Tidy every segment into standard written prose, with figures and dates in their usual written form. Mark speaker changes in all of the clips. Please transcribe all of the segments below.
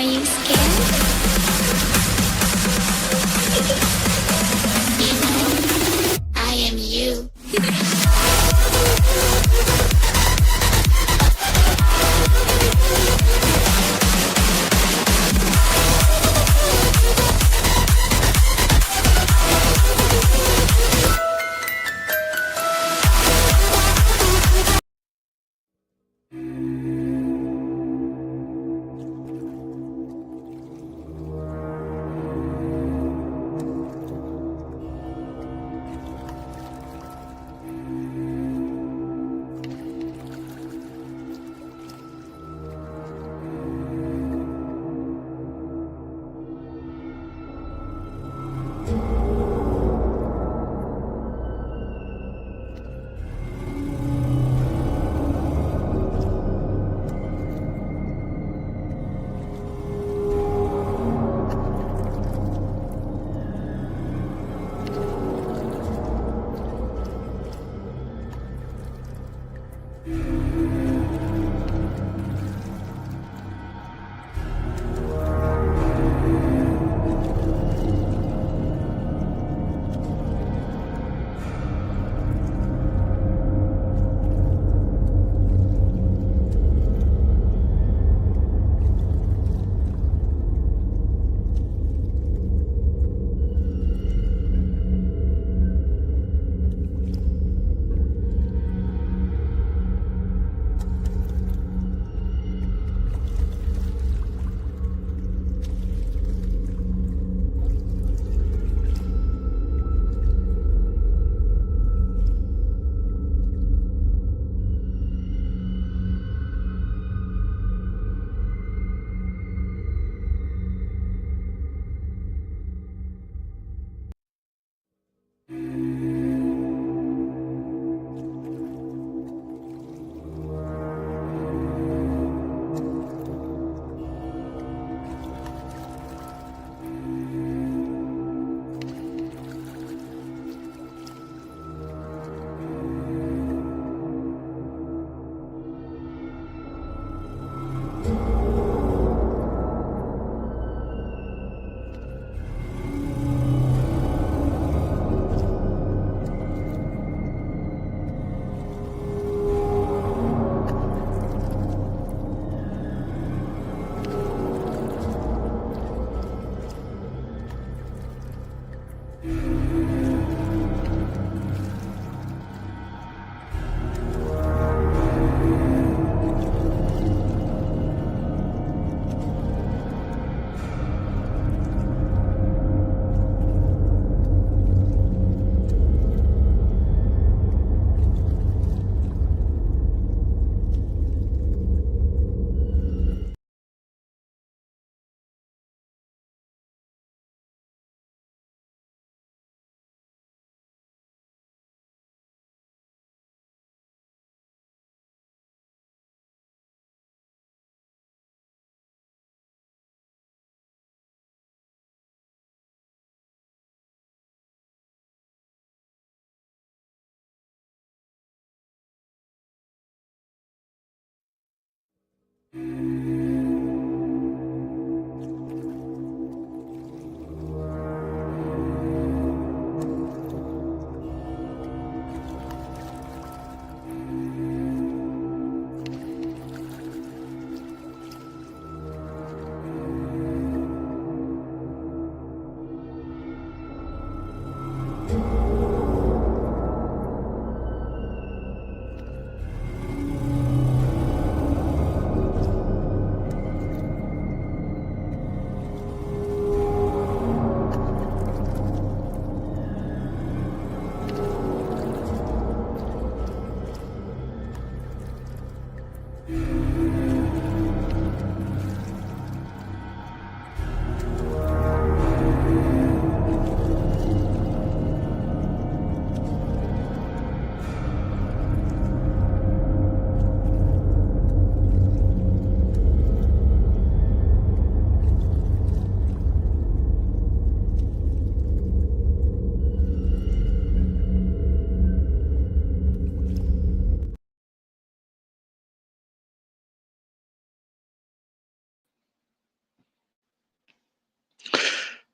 Speaker 1: Are you scared? You know, I am you.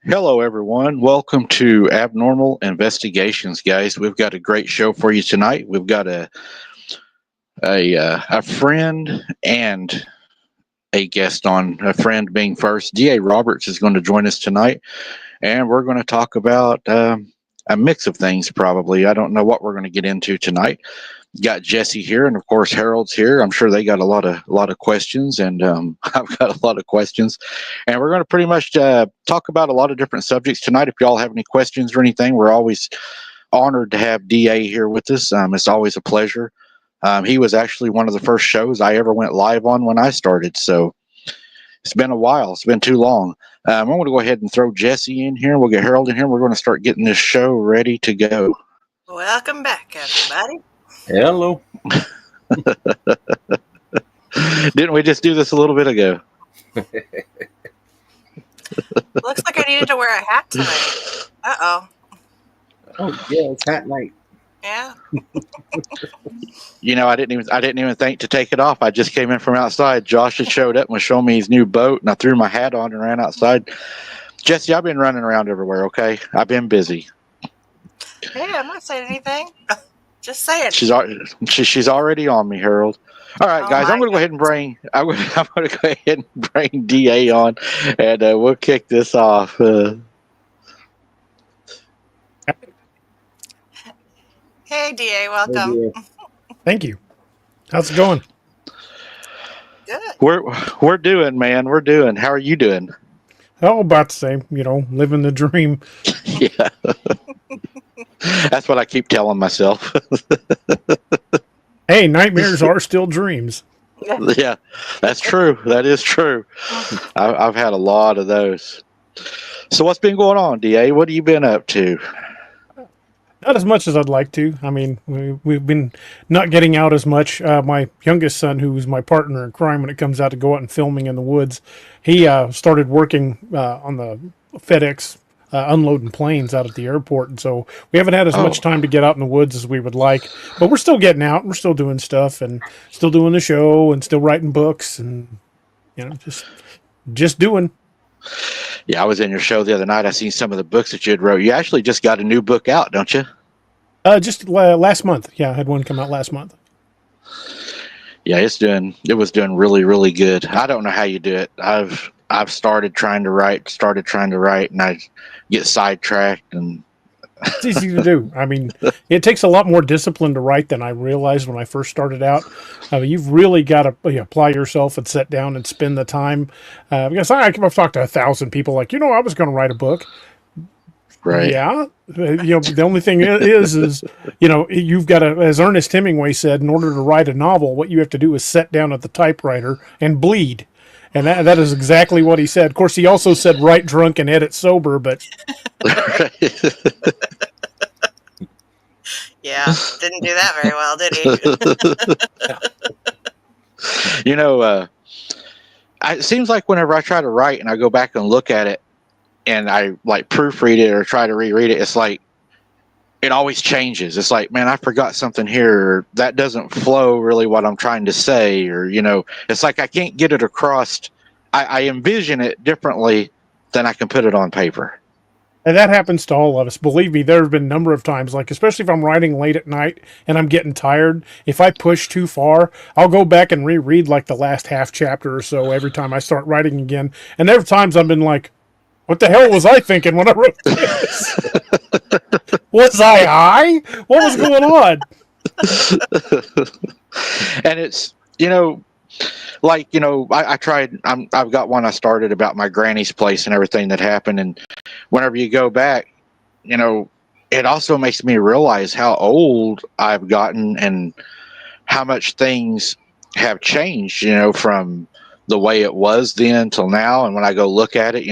Speaker 2: Hello, everyone. Welcome to Abnormal Investigations, guys. We've got a great show for you tonight. We've got a friend and a guest on. A friend being first. D.A. Roberts is going to join us tonight, and we're going to talk about a mix of things. Probably, I don't know what we're going to get into tonight. Got Jesse here, and of course Harold's here. I'm sure they got a lot of questions, and I've got a lot of questions, and we're going to pretty much talk about a lot of different subjects tonight. If y'all have any questions or anything, we're always honored to have Da here with us. It's always a pleasure. He was actually one of the first shows I ever went live on when I started, so it's been a while. It's been too long. I'm going to go ahead and throw Jesse in here. We'll get Harold in here. We're going to start getting this show ready to go.
Speaker 3: Welcome back, everybody.
Speaker 4: Hello.
Speaker 2: Didn't we just do this a little bit ago?
Speaker 3: Looks like I needed to wear a hat tonight. Uh-oh.
Speaker 4: Oh yeah, it's hat night.
Speaker 3: Yeah.
Speaker 2: You know, I didn't even think to take it off. I just came in from outside. Josh had showed up and was showing me his new boat, and I threw my hat on and ran outside. Jesse, I've been running around everywhere. Okay, I've been busy.
Speaker 3: Hey, I'm not saying anything. Just saying.
Speaker 2: She's already on me, Harold. All right, guys, I'm going to go ahead and bring bring Da on, and we'll kick this off.
Speaker 3: Hey, DA, welcome.
Speaker 4: Oh,
Speaker 5: Thank you. How's it going?
Speaker 3: Good.
Speaker 2: We're doing, man. We're doing. How are you doing?
Speaker 5: Oh, about the same. You know, living the dream.
Speaker 2: Yeah. That's what I keep telling myself.
Speaker 5: Hey, nightmares are still dreams.
Speaker 2: Yeah, that's true. That is true. I've had a lot of those. So what's been going on, Da? What have you been up to?
Speaker 5: Not as much as I'd like to. I mean, we've been not getting out as much. My youngest son, who's my partner in crime when it comes out to go out and filming in the woods, he started working on the FedEx unloading planes out at the airport. And so we haven't had as much time to get out in the woods as we would like. But we're still getting out. We're still doing stuff and still doing the show and still writing books and, you know, just doing.
Speaker 2: Yeah, I was in your show the other night. I seen some of the books that you had wrote. You actually just got a new book out, don't you?
Speaker 5: Just last month. Yeah, I had one come out last month.
Speaker 2: Yeah, it was doing really, really good. I don't know how you do it. I've started trying to write, and I get sidetracked, and
Speaker 5: it's easy to do. I mean, it takes a lot more discipline to write than I realized when I first started out. You've really got to apply yourself and sit down and spend the time. Because I've talked to 1,000 people like, I was going to write a book.
Speaker 2: Right.
Speaker 5: Yeah. The only thing is, you've got to, as Ernest Hemingway said, in order to write a novel, what you have to do is sit down at the typewriter and bleed. And that is exactly what he said. Of course, he also said write drunk and edit sober, but...
Speaker 3: Yeah, didn't do that very well, did he?
Speaker 2: It seems like whenever I try to write and I go back and look at it and I like proofread it or try to reread it, it's like it always changes. It's like, man, I forgot something here. Or that doesn't flow really what I'm trying to say. Or, it's like I can't get it across. I envision it differently than I can put it on paper.
Speaker 5: And that happens to all of us. Believe me, there have been a number of times, like especially if I'm writing late at night and I'm getting tired, if I push too far, I'll go back and reread like the last half chapter or so every time I start writing again. And there are times I've been like, what the hell was I thinking when I wrote this? Was I high? What was going on?
Speaker 2: And it's, I tried, I've got one I started about my granny's place and everything that happened. And whenever you go back, it also makes me realize how old I've gotten and how much things have changed, from the way it was then till now. And when I go look at it,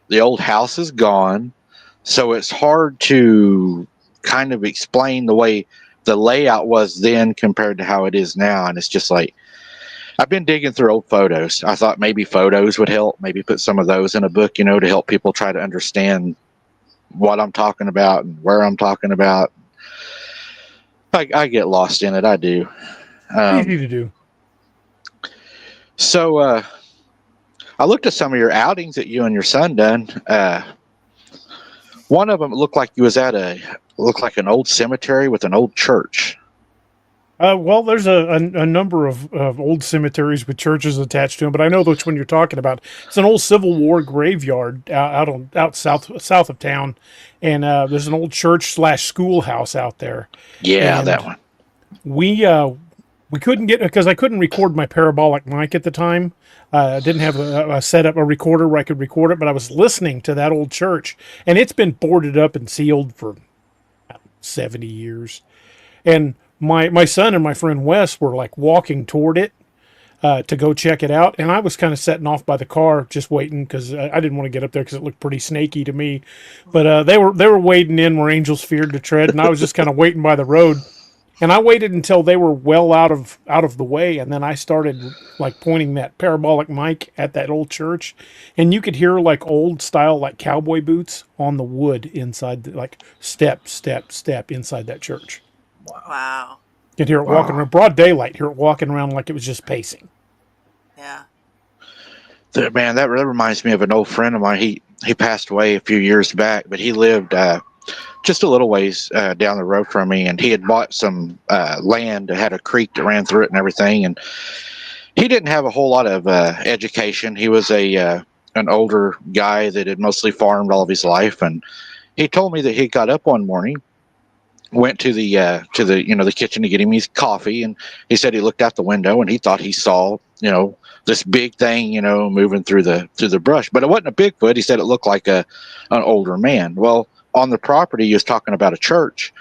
Speaker 2: the old house is gone. So it's hard to kind of explain the way the layout was then compared to how it is now. And it's just like, I've been digging through old photos. I thought maybe photos would help, maybe put some of those in a book, to help people try to understand what I'm talking about and where I'm talking about. I get lost in it. I do.
Speaker 5: Easy to do.
Speaker 2: So I looked at some of your outings that you and your son done. One of them looked like you was at looked like an old cemetery with an old church.
Speaker 5: Well, there's a number of old cemeteries with churches attached to them, but I know which one you're talking about. It's an old Civil War graveyard out south of town, and there's an old church / schoolhouse out there.
Speaker 2: Yeah,
Speaker 5: And
Speaker 2: that one.
Speaker 5: we couldn't get, because I couldn't record my parabolic mic at the time. I didn't have a recorder where I could record it, but I was listening to that old church, and it's been boarded up and sealed for 70 years. And my son and my friend Wes were like walking toward it to go check it out, and I was kind of setting off by the car just waiting because I didn't want to get up there because it looked pretty snaky to me. But they were wading in where angels feared to tread, and I was just kind of waiting by the road. And I waited until they were well out of the way, and then I started like pointing that parabolic mic at that old church, and you could hear like old style like cowboy boots on the wood inside, like step inside that church.
Speaker 3: Wow.
Speaker 5: You could hear it walking around broad daylight. Hear it walking around like it was just pacing.
Speaker 3: Yeah.
Speaker 2: Man, that reminds me of an old friend of mine. He passed away a few years back, but he lived just a little ways down the road from me, and he had bought some land that had a creek that ran through it and everything. And he didn't have a whole lot of education. He was an older guy that had mostly farmed all of his life, and he told me that he got up one morning, went to the the kitchen to get him his coffee, and he said he looked out the window and he thought he saw this big thing moving through the brush, but it wasn't a Bigfoot. He said it looked like an older man. Well, on the property, he was talking about a church.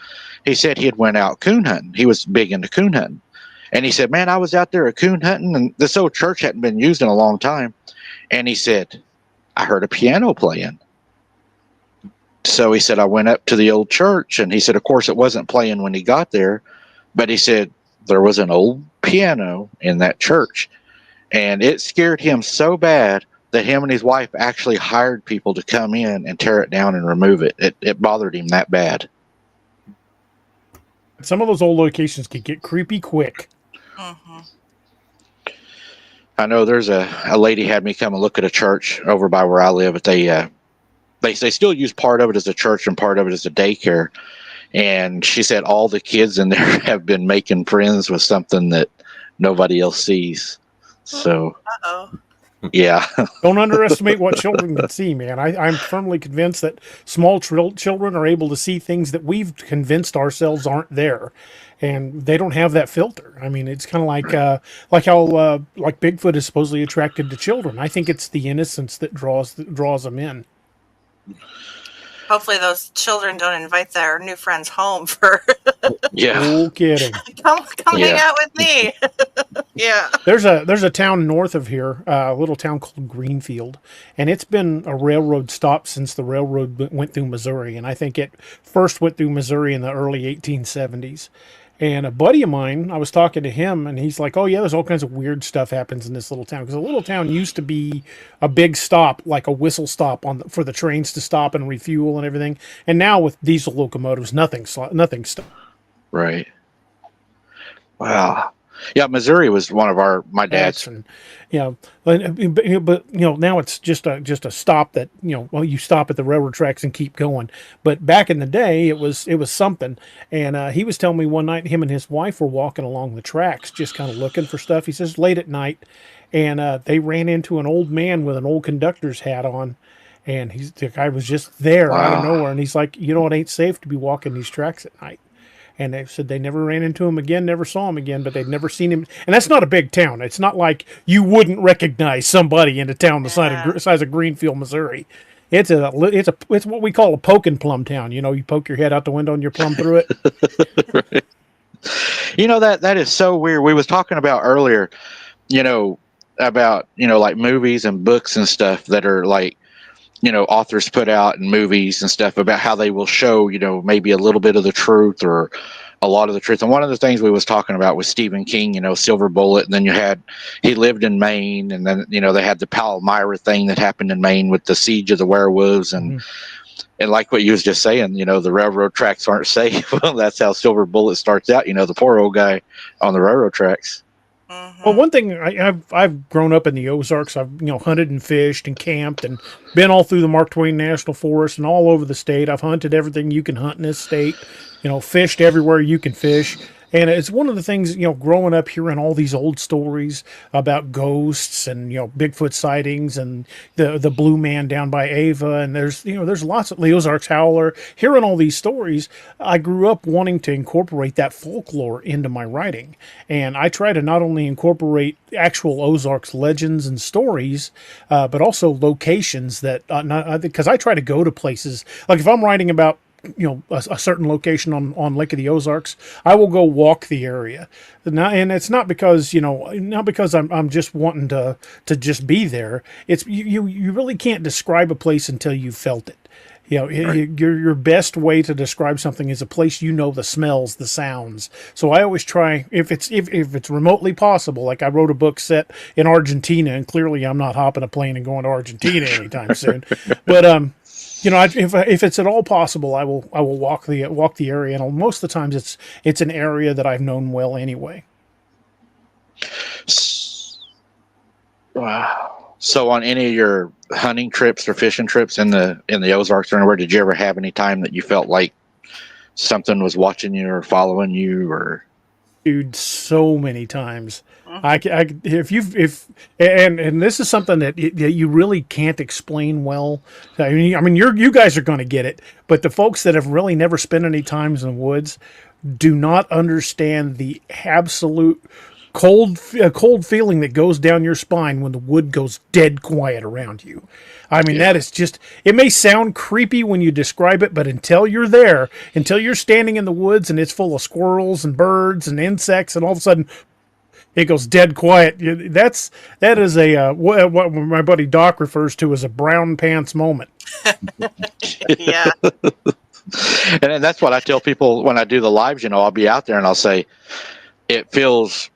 Speaker 2: He said he had went out coon hunting. He was big into coon hunting, and he said, "Man, I was out there at coon hunting, and this old church hadn't been used in a long time." And he said, "I heard a piano playing." So he said, I went up to the old church, and he said, of course, it wasn't playing when he got there, but he said there was an old piano in that church, and it scared him so bad that him and his wife actually hired people to come in and tear it down and remove it. It bothered him that bad.
Speaker 5: Some of those old locations can get creepy quick.
Speaker 3: Mm-hmm.
Speaker 2: I know there's a lady had me come and look at a church over by where I live, but they still use part of it as a church and part of it as a daycare. And she said all the kids in there have been making friends with something that nobody else sees. So, yeah.
Speaker 5: Don't underestimate what children can see, man. I'm firmly convinced that small children are able to see things that we've convinced ourselves aren't there. And they don't have that filter. I mean, it's kind of like how like Bigfoot is supposedly attracted to children. I think it's the innocence that draws them in.
Speaker 3: Hopefully those children don't invite their new friends home for
Speaker 2: Yeah.
Speaker 5: No kidding.
Speaker 3: come hang out with me. Yeah.
Speaker 5: There's a town north of here, a little town called Greenfield, and it's been a railroad stop since the railroad went through Missouri, and I think it first went through Missouri in the early 1870s. And a buddy of mine, I was talking to him, and he's like, oh, yeah, there's all kinds of weird stuff happens in this little town. Because a little town used to be a big stop, like a whistle stop for the trains to stop and refuel and everything. And now with diesel locomotives, nothing stops.
Speaker 2: Right. Wow. Yeah, Missouri was one of my dad's.
Speaker 5: And, but now it's just a stop that, you stop at the railroad tracks and keep going. But back in the day, it was something. And he was telling me one night, him and his wife were walking along the tracks, just kind of looking for stuff. He says late at night, and they ran into an old man with an old conductor's hat on. And the guy was just there out of nowhere. And he's like, it ain't safe to be walking these tracks at night. And they said they never ran into him again, never saw him again, but they'd never seen him. And that's not a big town. It's not like you wouldn't recognize somebody in a town the size of Greenfield, Missouri. It's what we call a poke and plumb town. You poke your head out the window and you plumb through it.
Speaker 2: Right. That is so weird. We was talking about earlier, about like movies and books and stuff that are like, authors put out in movies and stuff about how they will show, maybe a little bit of the truth or a lot of the truth. And one of the things we was talking about was Stephen King, Silver Bullet. And then he lived in Maine, and then, they had the Palmyra thing that happened in Maine with the siege of the werewolves. And, and like what you was just saying, the railroad tracks aren't safe. Well, that's how Silver Bullet starts out, the poor old guy on the railroad tracks.
Speaker 5: Well, one thing I've grown up in the Ozarks. I've hunted and fished and camped and been all through the Mark Twain National Forest and all over the state. I've hunted everything you can hunt in this state. Fished everywhere you can fish. And it's one of the things, growing up hearing all these old stories about ghosts and, Bigfoot sightings and the blue man down by Ava. And there's lots of the Ozarks Howler. Hearing all these stories, I grew up wanting to incorporate that folklore into my writing. And I try to not only incorporate actual Ozarks legends and stories, but also locations that, because I try to go to places, like if I'm writing about a certain location on Lake of the Ozarks, I will go walk the area. And it's not because I'm just wanting to just be there. It's you really can't describe a place until you've felt it. Right. Your best way to describe something is a place the smells, the sounds. So I always try, if it's remotely possible, like I wrote a book set in Argentina, and clearly I'm not hopping a plane and going to Argentina anytime soon. But if it's at all possible, I will walk the area, and most of the times it's an area that I've known well anyway.
Speaker 2: Wow. So on any of your hunting trips or fishing trips in the Ozarks or anywhere, did you ever have any time that you felt like something was watching you or following you? Or
Speaker 5: Dude, so many times. And this is something that you really can't explain well. I mean, you guys are going to get it, but the folks that have really never spent any time in the woods do not understand the absolute cold feeling that goes down your spine when the wood goes dead quiet around you. I mean, that is just, it may sound creepy when you describe it, but until you're there, until you're standing in the woods and it's full of squirrels and birds and insects, and all of a sudden it goes dead quiet. That is what my buddy Doc refers to as a brown pants moment.
Speaker 3: Yeah.
Speaker 2: And that's what I tell people when I do the lives. I'll be out there and I'll say, it feels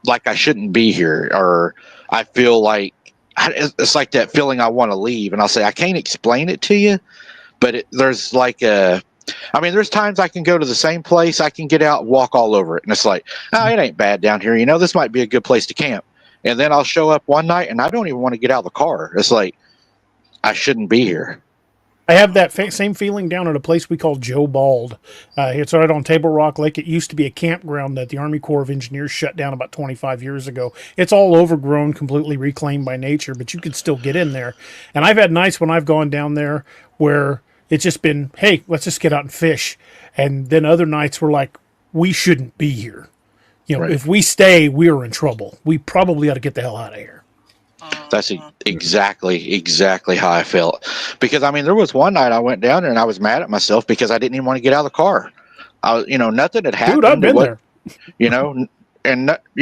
Speaker 2: like I shouldn't be here, or I feel like it's like that feeling I want to leave. And I'll say, I can't explain it to you, but there's times I can go to the same place, I can get out, walk all over it, and it's like, oh, it ain't bad down here. This might be a good place to camp. And then I'll show up one night and I don't even want to get out of the car. It's like, I shouldn't be here.
Speaker 5: I have that same feeling down at a place we call Joe Bald. It's right on Table Rock Lake. It used to be a campground that the Army Corps of Engineers shut down about 25 years ago. It's all overgrown, completely reclaimed by nature, but you can still get in there. And I've had nights when I've gone down there where it's just been, hey, let's just get out and fish. And then other nights we're like, we shouldn't be here.
Speaker 2: Right.
Speaker 5: If we stay, we're in trouble. We probably ought to get the hell out of here.
Speaker 2: That's exactly how I felt. Because there was one night I went down there and I was mad at myself because I didn't even want to get out of the car. Nothing had happened.
Speaker 5: Dude, I've been there.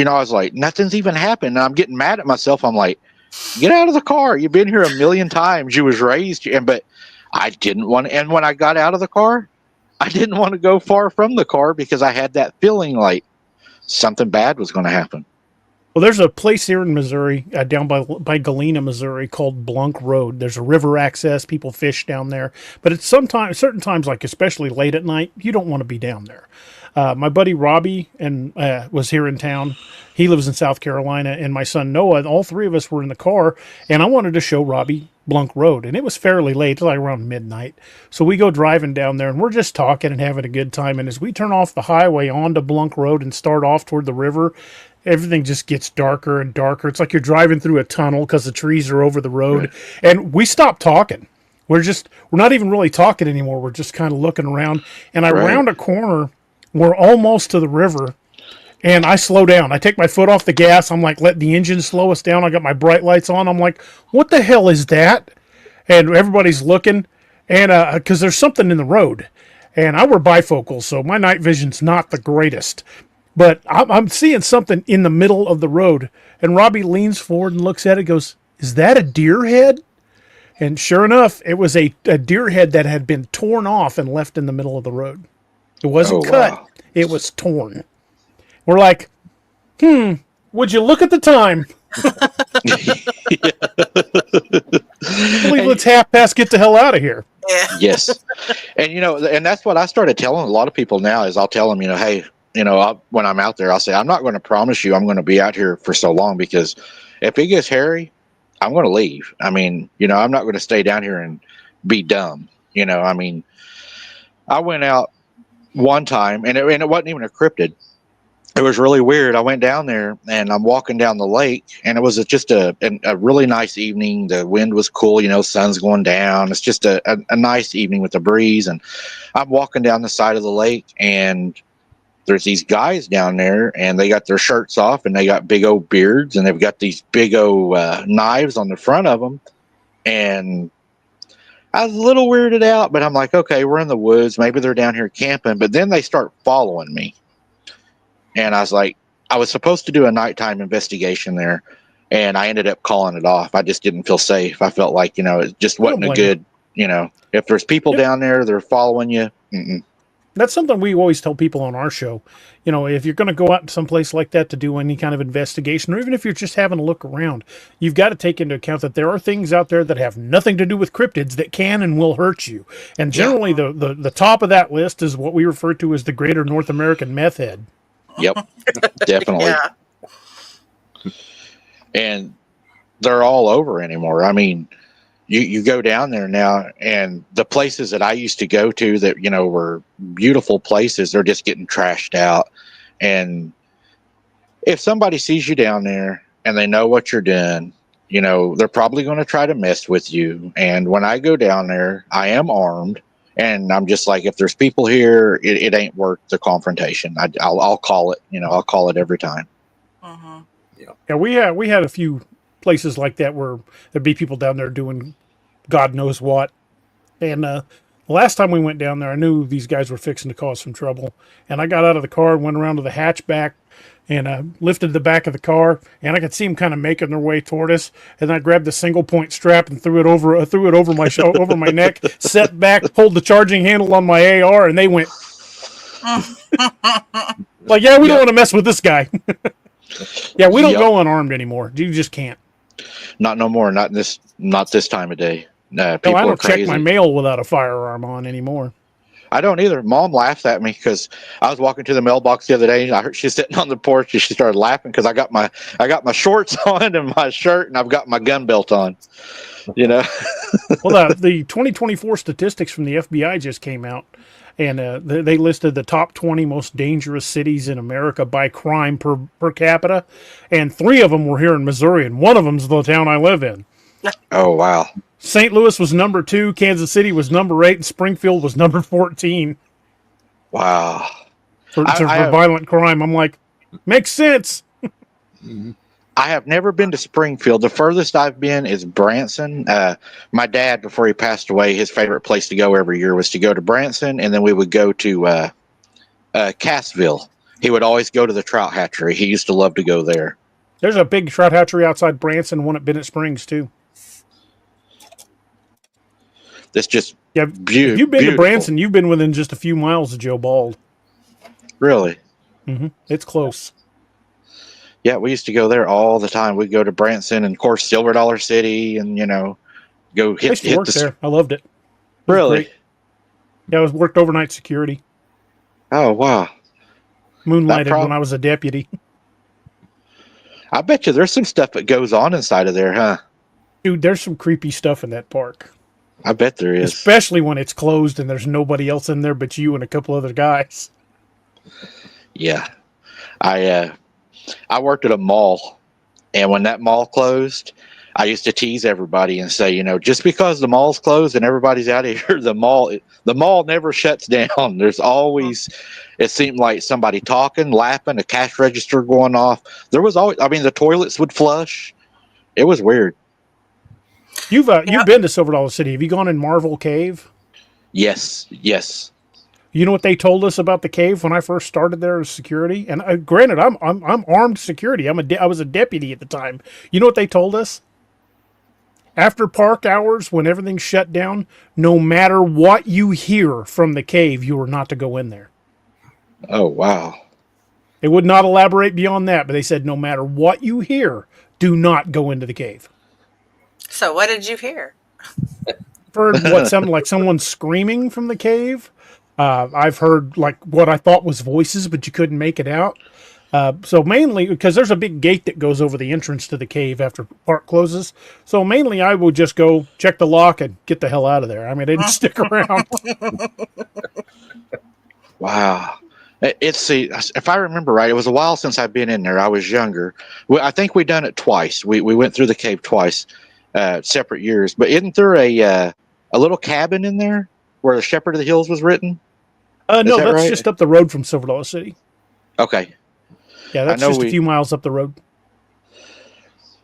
Speaker 2: I was like, nothing's even happened. And I'm getting mad at myself. I'm like, get out of the car. You've been here a million times. You was raised, but I didn't want to. And when I got out of the car, I didn't want to go far from the car because I had that feeling like something bad was going to happen.
Speaker 5: Well, there's a place here in Missouri, down by Galena, Missouri, called Blunk Road. There's a river access. People fish down there. But it's certain times, like especially late at night, you don't want to be down there. My buddy Robbie was here in town. He lives in South Carolina, and my son Noah, all three of us were in the car, and I wanted to show Robbie Blunk Road. And it was fairly late, like around midnight. So we go driving down there, and we're just talking and having a good time. And as we turn off the highway onto Blunk Road and start off toward the river, everything just gets darker and darker. It's like you're driving through a tunnel because the trees are over the road. Right. And we stopped talking. We're not even really talking anymore. We're just kind of looking around. And I round a corner. We're almost to the river. And I slow down. I take my foot off the gas. I'm like, let the engine slow us down. I got my bright lights on. I'm like, what the hell is that? And everybody's looking. And because there's something in the road. And I wear bifocals, so my night vision's not the greatest. But I'm seeing something in the middle of the road. And Robbie leans forward and looks at it and goes, is that a deer head? And sure enough, it was a deer head that had been torn off and left in the middle of the road. It wasn't cut. Wow. It was torn. We're like, would you look at the time? I believe let's half past get the hell out of here.
Speaker 3: Yeah.
Speaker 2: Yes. And, and that's what I started telling a lot of people now is I'll tell them, hey, when I'm out there, I'll say, I'm not going to promise you I'm going to be out here for so long, because if it gets hairy, I'm going to leave. I mean, I'm not going to stay down here and be dumb. I mean, I went out one time, and it wasn't even a cryptid. It was really weird. I went down there, and I'm walking down the lake, and it was just a really nice evening. The wind was cool, sun's going down. It's just a nice evening with the breeze, and I'm walking down the side of the lake, and there's these guys down there, and they got their shirts off, and they got big old beards, and they've got these big old knives on the front of them. And I was a little weirded out, but I'm like, okay, we're in the woods. Maybe they're down here camping. But then they start following me. And I was like, I was supposed to do a nighttime investigation there, and I ended up calling it off. I just didn't feel safe. I felt like, it just wasn't a good, if there's people down there, they're following you. Mm-mm.
Speaker 5: That's something we always tell people on our show. If you're going to go out to someplace like that to do any kind of investigation, or even if you're just having a look around, you've got to take into account that there are things out there that have nothing to do with cryptids that can and will hurt you. And generally, the top of that list is what we refer to as the greater North American meth head.
Speaker 2: Yep, definitely.
Speaker 3: Yeah.
Speaker 2: And they're all over anymore. I mean, you go down there now, and the places that I used to go to that, were beautiful places, they're just getting trashed out. And if somebody sees you down there and they know what you're doing, they're probably going to try to mess with you. And when I go down there, I am armed, and I'm just like, if there's people here, it ain't worth the confrontation. I'll call it, I'll call it every time.
Speaker 3: Mm-hmm.
Speaker 5: Yeah, we had a few places like that where there'd be people down there doing God knows what. And the last time we went down there, I knew these guys were fixing to cause some trouble. And I got out of the car and went around to the hatchback and lifted the back of the car, and I could see them kind of making their way toward us. And I grabbed the single point strap and threw it over my over my neck, set back, pulled the charging handle on my AR, and they went like, "Yeah, we don't want to mess with this guy." Yeah, we don't go unarmed anymore. You just can't.
Speaker 2: Not no more. Not this time of day.
Speaker 5: People I don't check my mail without a firearm on anymore.
Speaker 2: I don't either. Mom laughed at me because I was walking to the mailbox the other day, and I heard she's sitting on the porch, and she started laughing because I got my shorts on and my shirt, and I've got my gun belt on.
Speaker 5: Well, the 2024 statistics from the FBI just came out, and they listed the top 20 most dangerous cities in America by crime per capita, and 3 of them were here in Missouri, and one of them's the town I live in.
Speaker 2: Oh, wow.
Speaker 5: St. Louis was number 2, Kansas City was number 8, and Springfield was number 14.
Speaker 2: Wow.
Speaker 5: For violent crime. I'm like, makes sense.
Speaker 2: I have never been to Springfield. The furthest I've been is Branson. My dad, before he passed away, his favorite place to go every year was to go to Branson, and then we would go to Cassville. He would always go to the trout hatchery. He used to love to go there.
Speaker 5: There's a big trout hatchery outside Branson, one at Bennett Springs, too.
Speaker 2: That's just
Speaker 5: if you've been to Branson, you've been within just a few miles of Joe Bald.
Speaker 2: Really?
Speaker 5: Mm-hmm. It's close.
Speaker 2: Yeah, we used to go there all the time. We'd go to Branson and, of course, Silver Dollar City and, go hit,
Speaker 5: I used to work there. I loved it.
Speaker 2: Really?
Speaker 5: Yeah, I worked overnight security.
Speaker 2: Oh, wow.
Speaker 5: Moonlighted when I was a deputy.
Speaker 2: I bet you there's some stuff that goes on inside of there, huh?
Speaker 5: Dude, there's some creepy stuff in that park.
Speaker 2: I bet there is.
Speaker 5: Especially when it's closed and there's nobody else in there but you and a couple other guys.
Speaker 2: Yeah. I worked at a mall, and when that mall closed, I used to tease everybody and say, just because the mall's closed and everybody's out of here, the mall never shuts down. There's always, it seemed like somebody talking, laughing, a cash register going off. There was always, the toilets would flush. It was weird.
Speaker 5: You've been to Silver Dollar City. Have you gone in Marvel Cave?
Speaker 2: Yes.
Speaker 5: You know what they told us about the cave when I first started there as security? And granted, I'm armed security. I was a deputy at the time. You know what they told us? After park hours, when everything's shut down, no matter what you hear from the cave, you are not to go in there.
Speaker 2: Oh, wow.
Speaker 5: They would not elaborate beyond that, but they said no matter what you hear, do not go into the cave.
Speaker 3: So what did you hear?
Speaker 5: Heard what sounded like someone screaming from the cave. I've heard like what I thought was voices, but you couldn't make it out. So mainly because there's a big gate that goes over the entrance to the cave after park closes. So mainly I would just go check the lock and get the hell out of there. I mean, I didn't stick around.
Speaker 2: Wow. If I remember right, it was a while since I've been in there. I was younger. I think we done it twice. We went through the cave twice, separate years. But isn't there a little cabin in there where the Shepherd of the Hills was written?
Speaker 5: No,
Speaker 2: that
Speaker 5: that's
Speaker 2: right?
Speaker 5: just up the road from Silver Dollar City.
Speaker 2: Okay.
Speaker 5: Yeah, that's just a few miles up the road.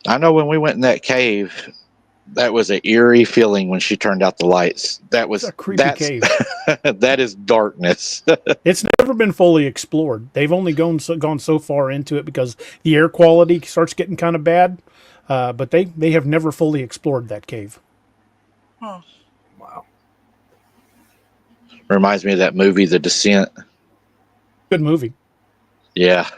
Speaker 2: I know when we went in that cave, that was an eerie feeling when she turned out the lights.
Speaker 5: It's a creepy cave.
Speaker 2: That is darkness.
Speaker 5: It's never been fully explored. They've only gone so far into it because the air quality starts getting kind of bad. But they have never fully explored that cave.
Speaker 3: Hmm.
Speaker 4: Wow.
Speaker 2: Reminds me of that movie, The Descent.
Speaker 5: Good movie.
Speaker 2: Yeah.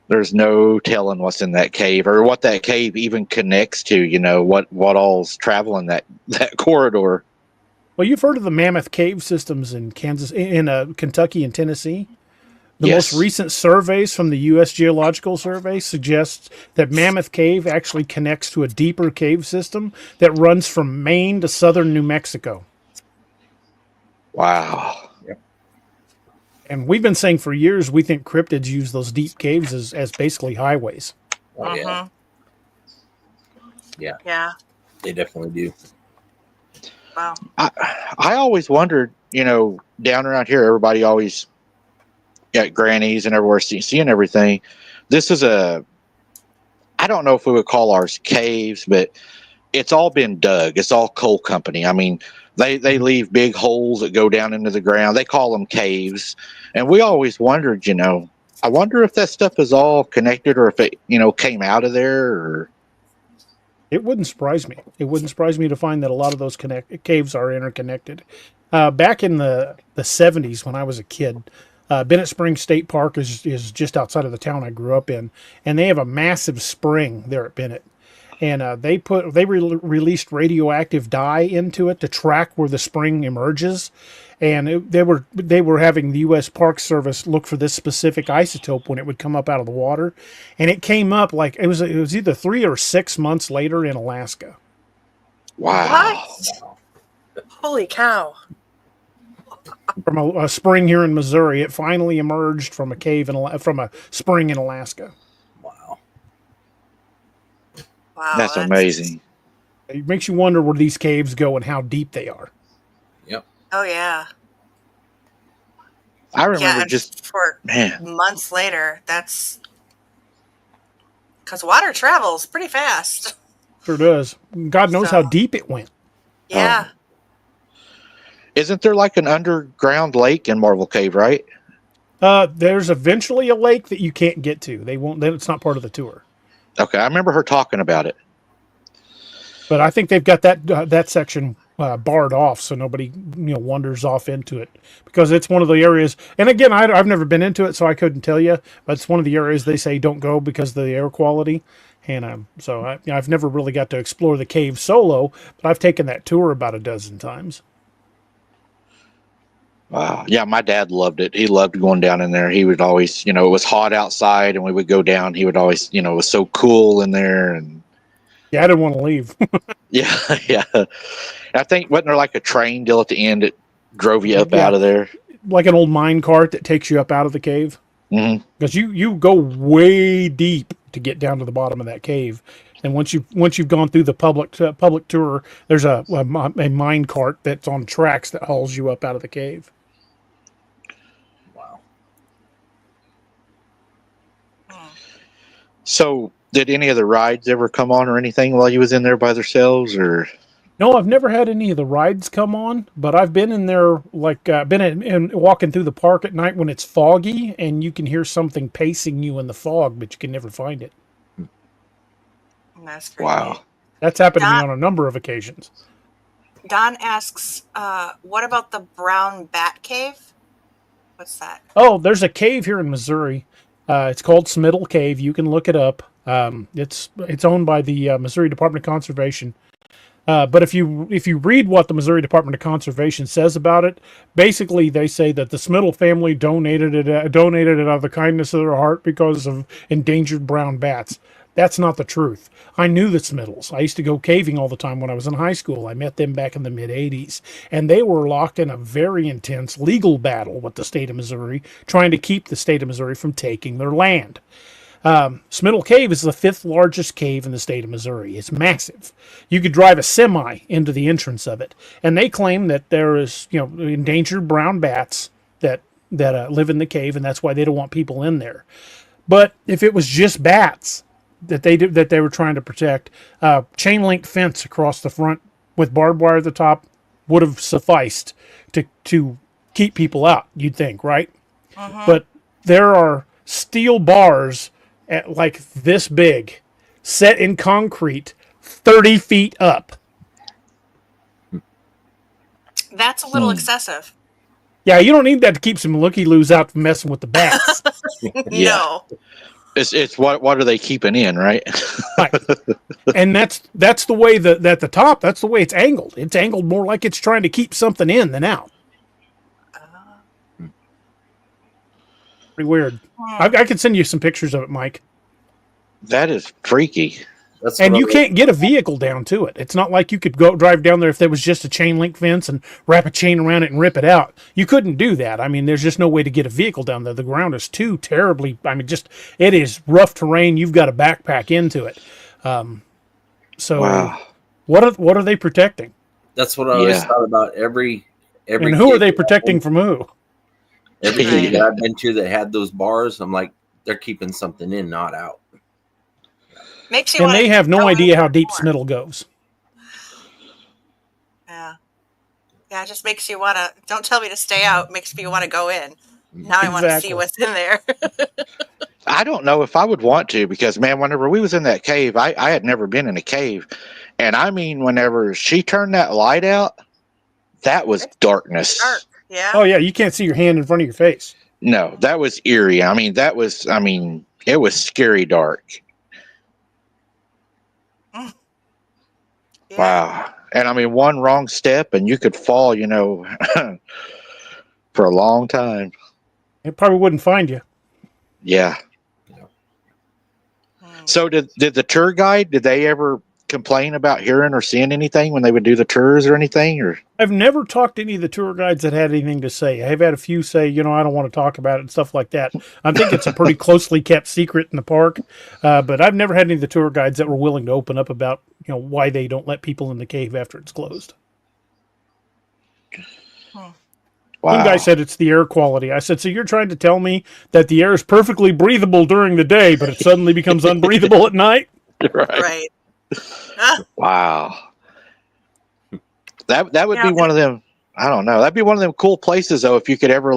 Speaker 2: There's no telling what's in that cave or what that cave even connects to, what all's traveling that corridor.
Speaker 5: Well, you've heard of the Mammoth Cave systems in Kentucky and Tennessee. The
Speaker 2: Yes.
Speaker 5: most recent surveys from the U.S. Geological Survey suggest that Mammoth Cave actually connects to a deeper cave system that runs from Maine to southern New Mexico.
Speaker 2: Wow.
Speaker 5: And we've been saying for years we think cryptids use those deep caves as basically highways.
Speaker 4: Oh, yeah. Yeah.
Speaker 3: Yeah.
Speaker 4: They definitely do.
Speaker 3: Wow.
Speaker 2: I always wondered, down around here, everybody always got grannies and everywhere seeing everything. This is I don't know if we would call ours caves, but it's all been dug. It's all coal company. I mean, they leave big holes that go down into the ground. They call them caves. And we always wondered, I wonder if that stuff is all connected or if it, came out of there or.
Speaker 5: It wouldn't surprise me. It wouldn't surprise me to find that a lot of those caves are interconnected. Back in the 70s when I was a kid, Bennett Springs State Park is just outside of the town I grew up in. And they have a massive spring there at Bennett. And they released radioactive dye into it to track where the spring emerges, and they were having the U.S. Park Service look for this specific isotope when it would come up out of the water, and it came up like it was either 3 or 6 months later in Alaska.
Speaker 2: Wow!
Speaker 3: What? Holy cow!
Speaker 5: From a spring here in Missouri, it finally emerged from a cave from a spring in Alaska.
Speaker 3: Wow,
Speaker 2: That's amazing.
Speaker 5: It makes you wonder where these caves go and how deep they are.
Speaker 4: Yep.
Speaker 3: Oh yeah.
Speaker 2: I remember
Speaker 3: and
Speaker 2: just
Speaker 3: for months later. That's because water travels pretty fast.
Speaker 5: Sure does. God knows how deep it went.
Speaker 3: Yeah.
Speaker 2: Isn't there like an underground lake in Marvel Cave, right?
Speaker 5: There's eventually a lake that you can't get to. They won't. It's not part of the tour.
Speaker 2: Okay, I remember her talking about it.
Speaker 5: But I think they've got that section barred off, so nobody wanders off into it because it's one of the areas. And again, I've never been into it, so I couldn't tell you. But it's one of the areas they say don't go because of the air quality. And so I've never really got to explore the cave solo, but I've taken that tour about a dozen times.
Speaker 2: Wow. Yeah, my dad loved it. He loved going down in there. He would always, it was hot outside and we would go down. He would always, it was so cool in there. And
Speaker 5: yeah, I didn't want to leave.
Speaker 2: yeah. I think, wasn't there like a train deal at the end that drove you up out of there?
Speaker 5: Like an old mine cart that takes you up out of the cave.
Speaker 2: Mm-hmm.
Speaker 5: Because you go way deep to get down to the bottom of that cave. And once you've gone through the public tour, there's a mine cart that's on tracks that hauls you up out of the cave.
Speaker 2: So, did any of the rides ever come on or anything while you was in there by themselves, or?
Speaker 5: No, I've never had any of the rides come on, but I've been in there, walking through the park at night when it's foggy, and you can hear something pacing you in the fog, but you can never find it.
Speaker 3: That's great.
Speaker 2: Wow.
Speaker 5: That's happened to me on a number of occasions.
Speaker 3: Don asks, what about the brown bat cave? What's that?
Speaker 5: Oh, there's a cave here in Missouri. It's called Smittle Cave. You can look it up. It's owned by the Missouri Department of Conservation. But if you read what the Missouri Department of Conservation says about it, basically they say that the Smittle family donated it out of the kindness of their heart because of endangered brown bats. That's not the truth. I knew the Smittles. I used to go caving all the time when I was in high school. I met them back in the mid-'80s, and they were locked in a very intense legal battle with the state of Missouri, trying to keep the state of Missouri from taking their land. Smittle Cave is the 5th largest cave in the state of Missouri. It's massive. You could drive a semi into the entrance of it, and they claim that there is, endangered brown bats that live in the cave, and that's why they don't want people in there. But if it was just bats that they were trying to protect, chain link fence across the front with barbed wire at the top would have sufficed to keep people out. You'd think, right? But there are steel bars at like this big, set in concrete, 30 feet up.
Speaker 3: That's a little excessive.
Speaker 5: Yeah, you don't need that to keep some looky-loos out from messing with the bats.
Speaker 3: No.
Speaker 2: It's what are they keeping in, right?
Speaker 5: Right. And that's the way that at the top, that's the way it's angled. It's angled more like it's trying to keep something in than out. Pretty weird. I can send you some pictures of it, Mike.
Speaker 2: That is freaky.
Speaker 5: And you can't get a vehicle down to it. It's not like you could go drive down there if there was just a chain link fence and wrap a chain around it and rip it out. You couldn't do that. I mean, there's just no way to get a vehicle down there. The ground is too terribly, it is rough terrain. You've got to backpack into it. So
Speaker 2: wow.
Speaker 5: What are they protecting?
Speaker 4: That's what I always thought about every
Speaker 5: and who are they protecting from who?
Speaker 4: Every cave that I've been to that had those bars, I'm like, they're keeping something in, not out.
Speaker 3: Makes you
Speaker 5: and they have no idea how deep
Speaker 3: more.
Speaker 5: Smittle goes.
Speaker 3: Yeah. Yeah, it just makes you want to, don't tell me to stay out, makes me want to go in. Now I want to see what's in there.
Speaker 2: I don't know if I would want to, because, man, whenever we was in that cave, I had never been in a cave. And I mean, whenever she turned that light out, that was darkness.
Speaker 3: Dark. Yeah.
Speaker 5: Oh, yeah, you can't see your hand in front of your face.
Speaker 2: No, that was eerie. It was scary dark.
Speaker 3: Yeah.
Speaker 2: Wow. And one wrong step and you could fall, for a long time.
Speaker 5: It probably wouldn't find you.
Speaker 2: Yeah. So did the tour guide, did they ever complain about hearing or seeing anything when they would do the tours or anything? Or
Speaker 5: I've never talked to any of the tour guides that had anything to say. I've had a few say, I don't want to talk about it and stuff like that. I think it's a pretty closely kept secret in the park. But I've never had any of the tour guides that were willing to open up about, why they don't let people in the cave after it's closed.
Speaker 2: wow.
Speaker 5: One guy said it's the air quality. I said, so you're trying to tell me that the air is perfectly breathable during the day, but it suddenly becomes unbreathable at night?
Speaker 3: Right.
Speaker 2: Wow. That would be one of them. I don't know. That'd be one of them cool places, though, if you could ever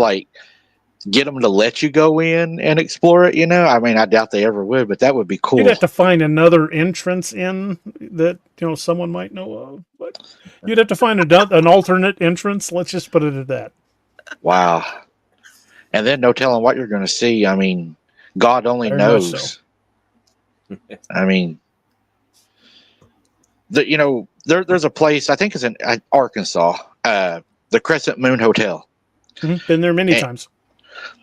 Speaker 2: get them to let you go in and explore it. I doubt they ever would, but that would be cool.
Speaker 5: You'd have to find another entrance in that someone might know of. But you'd have to find an alternate entrance. Let's just put it at that.
Speaker 2: Wow. And then no telling what you're going to see. God only
Speaker 5: Very
Speaker 2: knows.
Speaker 5: much
Speaker 2: so. There's a place, I think it's in Arkansas, the Crescent Moon Hotel.
Speaker 5: Mm-hmm. Been there many times.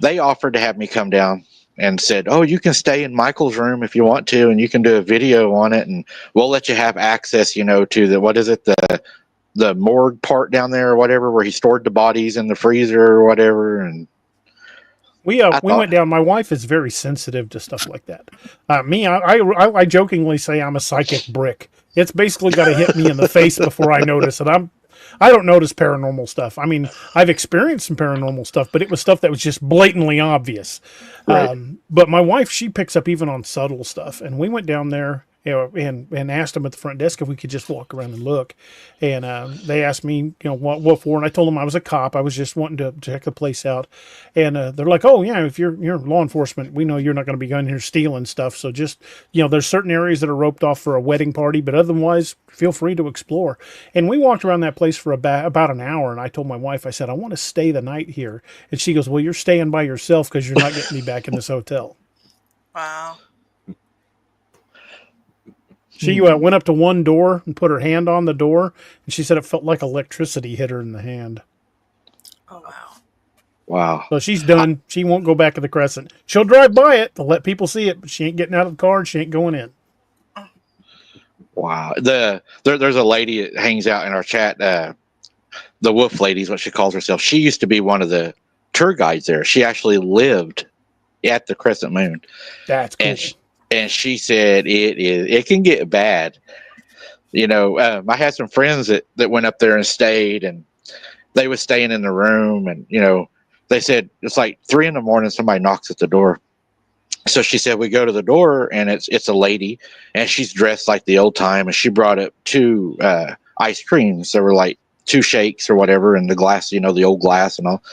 Speaker 2: They offered to have me come down and said, oh, you can stay in Michael's room if you want to, and you can do a video on it, and we'll let you have access, to the morgue part down there or whatever, where he stored the bodies in the freezer or whatever. And
Speaker 5: we went down. My wife is very sensitive to stuff like that. I jokingly say I'm a psychic brick. It's basically got to hit me in the face before I notice it. I don't notice paranormal stuff. I've experienced some paranormal stuff, but it was stuff that was just blatantly obvious.
Speaker 2: Right.
Speaker 5: But my wife, she picks up even on subtle stuff. And we went down there and asked them at the front desk if we could just walk around and look. And they asked me, what for? And I told them I was a cop. I was just wanting to check the place out. And they're like, oh, yeah, if you're law enforcement, we know you're not going to be going here stealing stuff. So just, there's certain areas that are roped off for a wedding party, but otherwise, feel free to explore. And we walked around that place for about an hour. And I told my wife, I said, I want to stay the night here. And she goes, well, you're staying by yourself because you're not getting me back in this hotel.
Speaker 3: Wow.
Speaker 5: She went up to one door and put her hand on the door, and she said it felt like electricity hit her in the hand.
Speaker 3: Oh, wow.
Speaker 2: Wow.
Speaker 5: So she's done. She won't go back to the Crescent. She'll drive by it to let people see it, but she ain't getting out of the car and she ain't going in.
Speaker 2: Wow. There's a lady that hangs out in our chat. The Wolf Lady is what she calls herself. She used to be one of the tour guides there. She actually lived at the Crescent Moon.
Speaker 5: That's cool.
Speaker 2: And she said it can get bad. You know, I had some friends that went up there and stayed, and they was staying in the room, and you know, they said it's like 3 a.m. somebody knocks at the door. So she said we go to the door, and it's a lady, and she's dressed like the old time, and she brought up 2 ice creams. They were like 2 shakes or whatever, and the glass, you know, the old glass and all.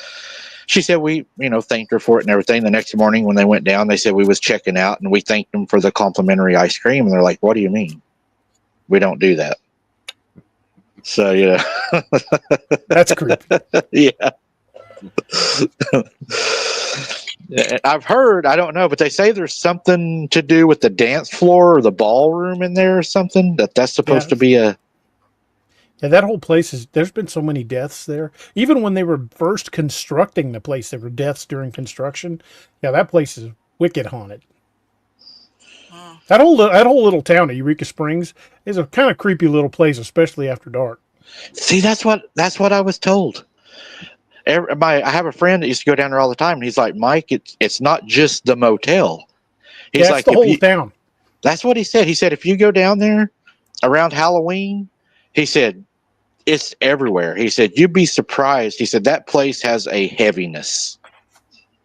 Speaker 2: She said we, you know, thanked her for it and everything. The next morning when they went down, they said we was checking out, and we thanked them for the complimentary ice cream. And they're like, "What do you mean? We don't do that." So yeah,
Speaker 5: That's creepy.
Speaker 2: yeah. I've heard, I don't know, but they say there's something to do with the dance floor or the ballroom in there or something that's supposed to be a.
Speaker 5: Yeah, that whole place there's been so many deaths there. Even when they were first constructing the place, there were deaths during construction. Yeah, that place is wicked haunted. That whole little town of Eureka Springs is a kind of creepy little place, especially after dark.
Speaker 2: See, that's what I was told. I have a friend that used to go down there all the time, and he's like, "Mike, it's not just the motel." He's
Speaker 5: That's
Speaker 2: like,
Speaker 5: the whole town.
Speaker 2: That's what he said. He said if you go down there around Halloween, he said it's everywhere. He said you'd be surprised. He said that place has a heaviness.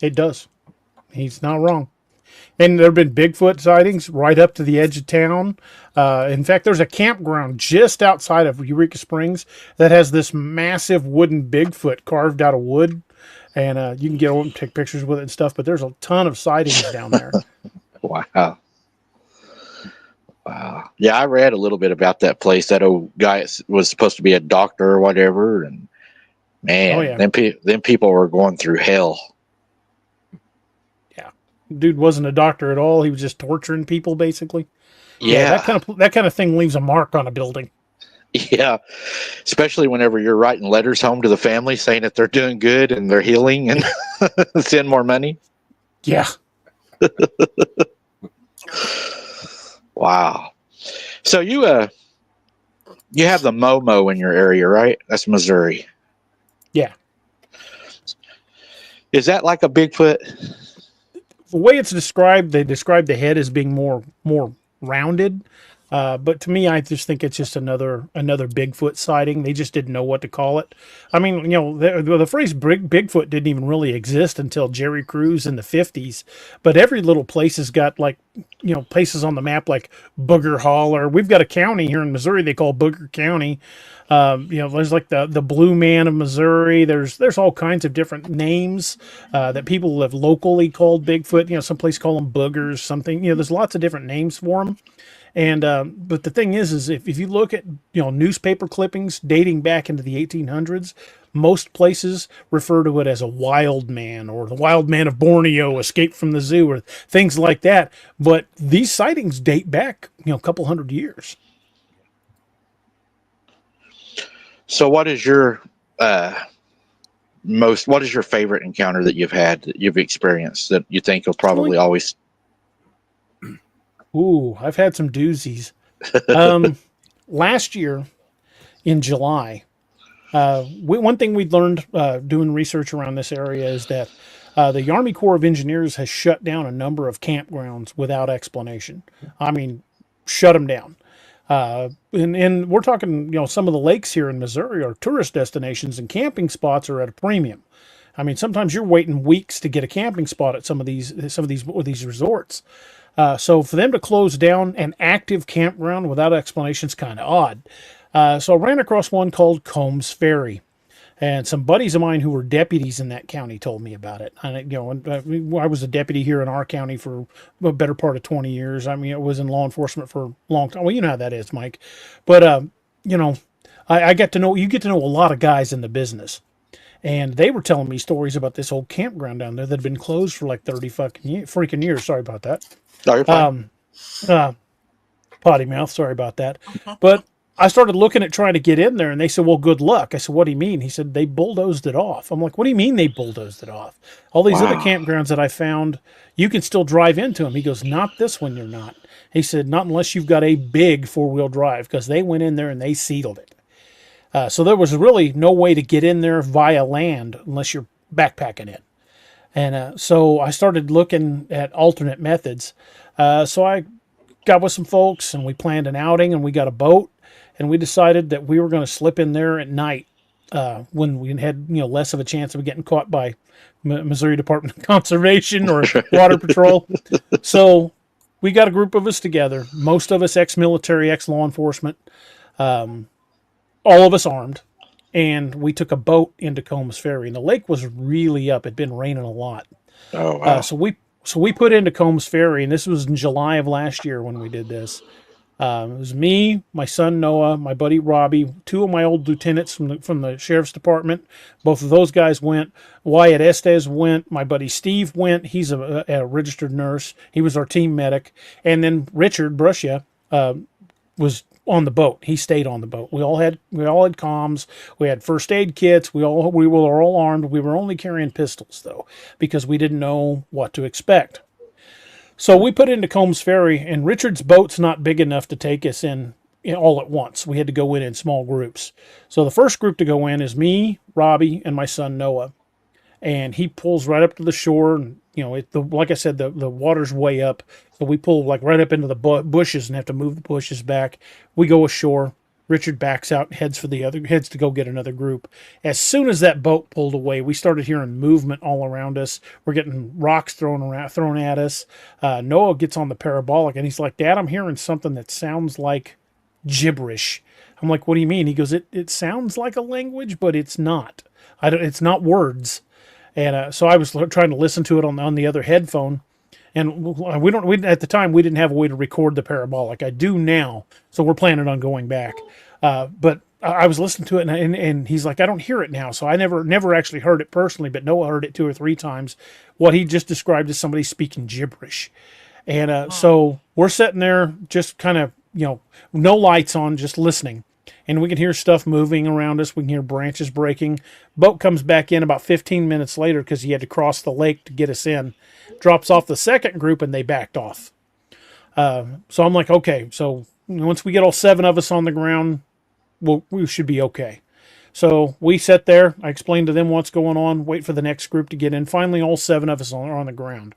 Speaker 5: It does. He's not wrong. And there have been Bigfoot sightings right up to the edge of town. In fact, there's a campground just outside of Eureka Springs that has this massive wooden Bigfoot carved out of wood. And you can get over and take pictures with it and stuff. But there's a ton of sightings down there.
Speaker 2: Wow. Wow. Yeah, I read a little bit about that place. That old guy was supposed to be a doctor or whatever. And man, them people were going through hell.
Speaker 5: Dude wasn't a doctor at all. He was just torturing people, basically.
Speaker 2: Yeah.
Speaker 5: That kind of thing leaves a mark on a building.
Speaker 2: Yeah, especially whenever you're writing letters home to the family saying that they're doing good and they're healing and send more money.
Speaker 5: Yeah.
Speaker 2: Wow. So you have the Momo in your area, right? That's Missouri.
Speaker 5: Yeah.
Speaker 2: Is that like a Bigfoot?
Speaker 5: The way it's described, they describe the head as being more rounded. But to me, I just think it's just another Bigfoot sighting. They just didn't know what to call it. I mean, you know, the phrase Bigfoot didn't even really exist until Jerry Crews in the 50s. But every little place has got, like, you know, places on the map like Booger Holler. We've got a county here in Missouri they call Booger County. You know, there's like the Blue Man of Missouri. There's all kinds of different names that people have locally called Bigfoot. You know, some places call them boogers, something. You know, there's lots of different names for them. And but the thing is if you look at, you know, newspaper clippings dating back into the 1800s, most places refer to it as a wild man, or the wild man of Borneo escaped from the zoo, or things like that. But these sightings date back, you know, a couple hundred years.
Speaker 2: So what is your what is your favorite encounter that you've had, that you've experienced, that you think will probably always?
Speaker 5: Ooh, I've had some doozies. Last year in July, one thing we'd learned doing research around this area is that the Army Corps of Engineers has shut down a number of campgrounds without explanation. I mean, shut them down. And we're talking, you know, some of the lakes here in Missouri are tourist destinations, and camping spots are at a premium. I mean, sometimes you're waiting weeks to get a camping spot at some of these resorts. So for them to close down an active campground without explanation is kind of odd. So I ran across one called Combs Ferry, and some buddies of mine who were deputies in that county told me about it. And, you know, I was a deputy here in our county for a better part of 20 years. I mean, I was in law enforcement for a long time. Well, you know how that is, Mike. But, you know, you get to know a lot of guys in the business. And they were telling me stories about this old campground down there that had been closed for like 30 freaking years. Sorry about that.
Speaker 2: No, you're fine.
Speaker 5: potty mouth. Sorry about that. But I started looking at trying to get in there, and they said, well, good luck. I said, what do you mean? He said, they bulldozed it off. I'm like, what do you mean they bulldozed it off? All these other campgrounds that I found, you can still drive into them. He goes, not this one, you're not. He said, not unless you've got a big four-wheel drive, because they went in there and they sealed it. So there was really no way to get in there via land unless you're backpacking in. And so I started looking at alternate methods. So I got with some folks, and we planned an outing, and we got a boat. And we decided that we were going to slip in there at night when we had less of a chance of getting caught by Missouri Department of Conservation or Water Patrol. So we got a group of us together, most of us ex-military, ex-law enforcement, all of us armed, and we took a boat into Combs Ferry. And the lake was really up. It'd been raining a lot.
Speaker 2: Oh, wow.
Speaker 5: So we put into Combs Ferry, and this was in July of last year when we did this. It was me, my son Noah, my buddy Robbie, two of my old lieutenants from the sheriff's department. Both of those guys went. Wyatt Estes went. My buddy Steve went. He's a registered nurse. He was our team medic. And then Richard Brushia was on the boat. He stayed on the boat. We all had comms. We had first aid kits. We were all armed. We were only carrying pistols though, because we didn't know what to expect. So we put into Combs Ferry, and Richard's boat's not big enough to take us in all at once. We had to go in small groups. So the first group to go in is me, Robbie, and my son Noah. And he pulls right up to the shore. And, like I said, the water's way up. So we pull like right up into the bushes and have to move the bushes back. We go ashore. Richard backs out, heads to go get another group. As soon as that boat pulled away, we started hearing movement all around us. We're getting rocks thrown at us. Noah gets on the parabolic, and he's like, Dad, I'm hearing something that sounds like gibberish. I'm like, what do you mean? He goes, it sounds like a language, but it's not. It's not words. And so I was trying to listen to it on the other headphone. And at the time, we didn't have a way to record the parabolic. I do now, so we're planning on going back. But I was listening to it, and he's like, I don't hear it now. So I never actually heard it personally, but Noah heard it 2 or 3 times. What he just described as somebody speaking gibberish. And so we're sitting there just kind of, no lights on, just listening. And we can hear stuff moving around us. We can hear branches breaking. Boat comes back in about 15 minutes later because he had to cross the lake to get us in. Drops off the second group, and they backed off. So I'm like, okay, so once we get all 7 of us on the ground, we should be okay. So we sit there. I explained to them what's going on, wait for the next group to get in. Finally, all 7 of us are on the ground.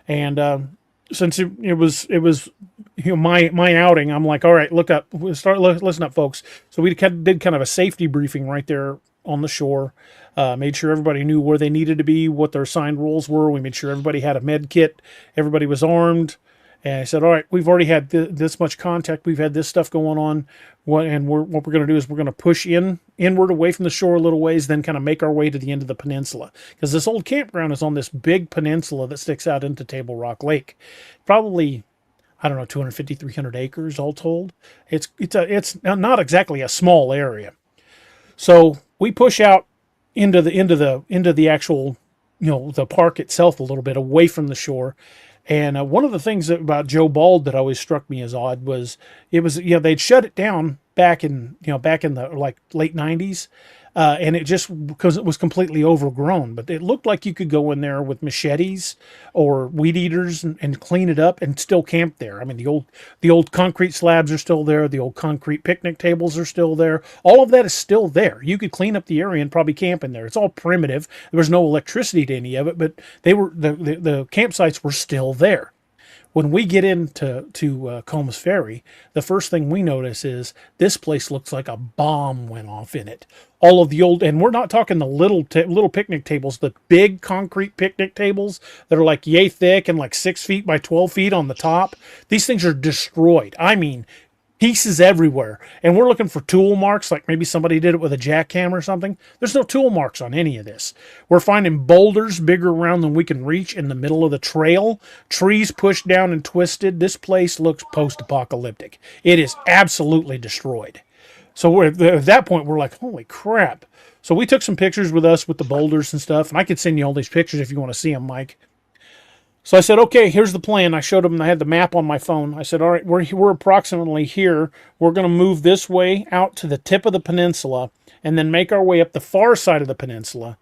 Speaker 5: And since it was my outing, I'm like, all right, look up. Listen up, folks. So we did kind of a safety briefing right there on the shore. Made sure everybody knew where they needed to be, what their assigned roles were. We made sure everybody had a med kit. Everybody was armed. And I said, all right, we've already had this much contact. We've had this stuff going on. What we're going to do is we're going to push inward away from the shore a little ways, then kind of make our way to the end of the peninsula. Because this old campground is on this big peninsula that sticks out into Table Rock Lake. Probably, I don't know, 250, 300 acres all told. It's not exactly a small area. So we push out into the actual, the park itself a little bit away from the shore. And one of the things about Joe Bald that always struck me as odd was they'd shut it down back in the like late 90s. And it just, because it was completely overgrown, but it looked like you could go in there with machetes or weed eaters and clean it up and still camp there. I mean, the old concrete slabs are still there. The old concrete picnic tables are still there. All of that is still there. You could clean up the area and probably camp in there. It's all primitive. There was no electricity to any of it, but the campsites were still there. When we get into Combs Ferry, the first thing we notice is this place looks like a bomb went off in it. All of the old, and we're not talking the little picnic tables, the big concrete picnic tables that are like yay thick and like 6 feet by 12 feet on the top. These things are destroyed. I mean, pieces everywhere. And we're looking for tool marks, like maybe somebody did it with a jackhammer or something. There's no tool marks on any of this. We're finding boulders bigger around than we can reach in the middle of the trail. Trees pushed down and twisted. This place looks post-apocalyptic. It is absolutely destroyed. So at that point, we're like, holy crap. So we took some pictures with us with the boulders and stuff. And I could send you all these pictures if you want to see them, Mike. So I said, okay, here's the plan. I showed them, I had the map on my phone. I said, all right, we're approximately here. We're going to move this way out to the tip of the peninsula and then make our way up the far side of the peninsula.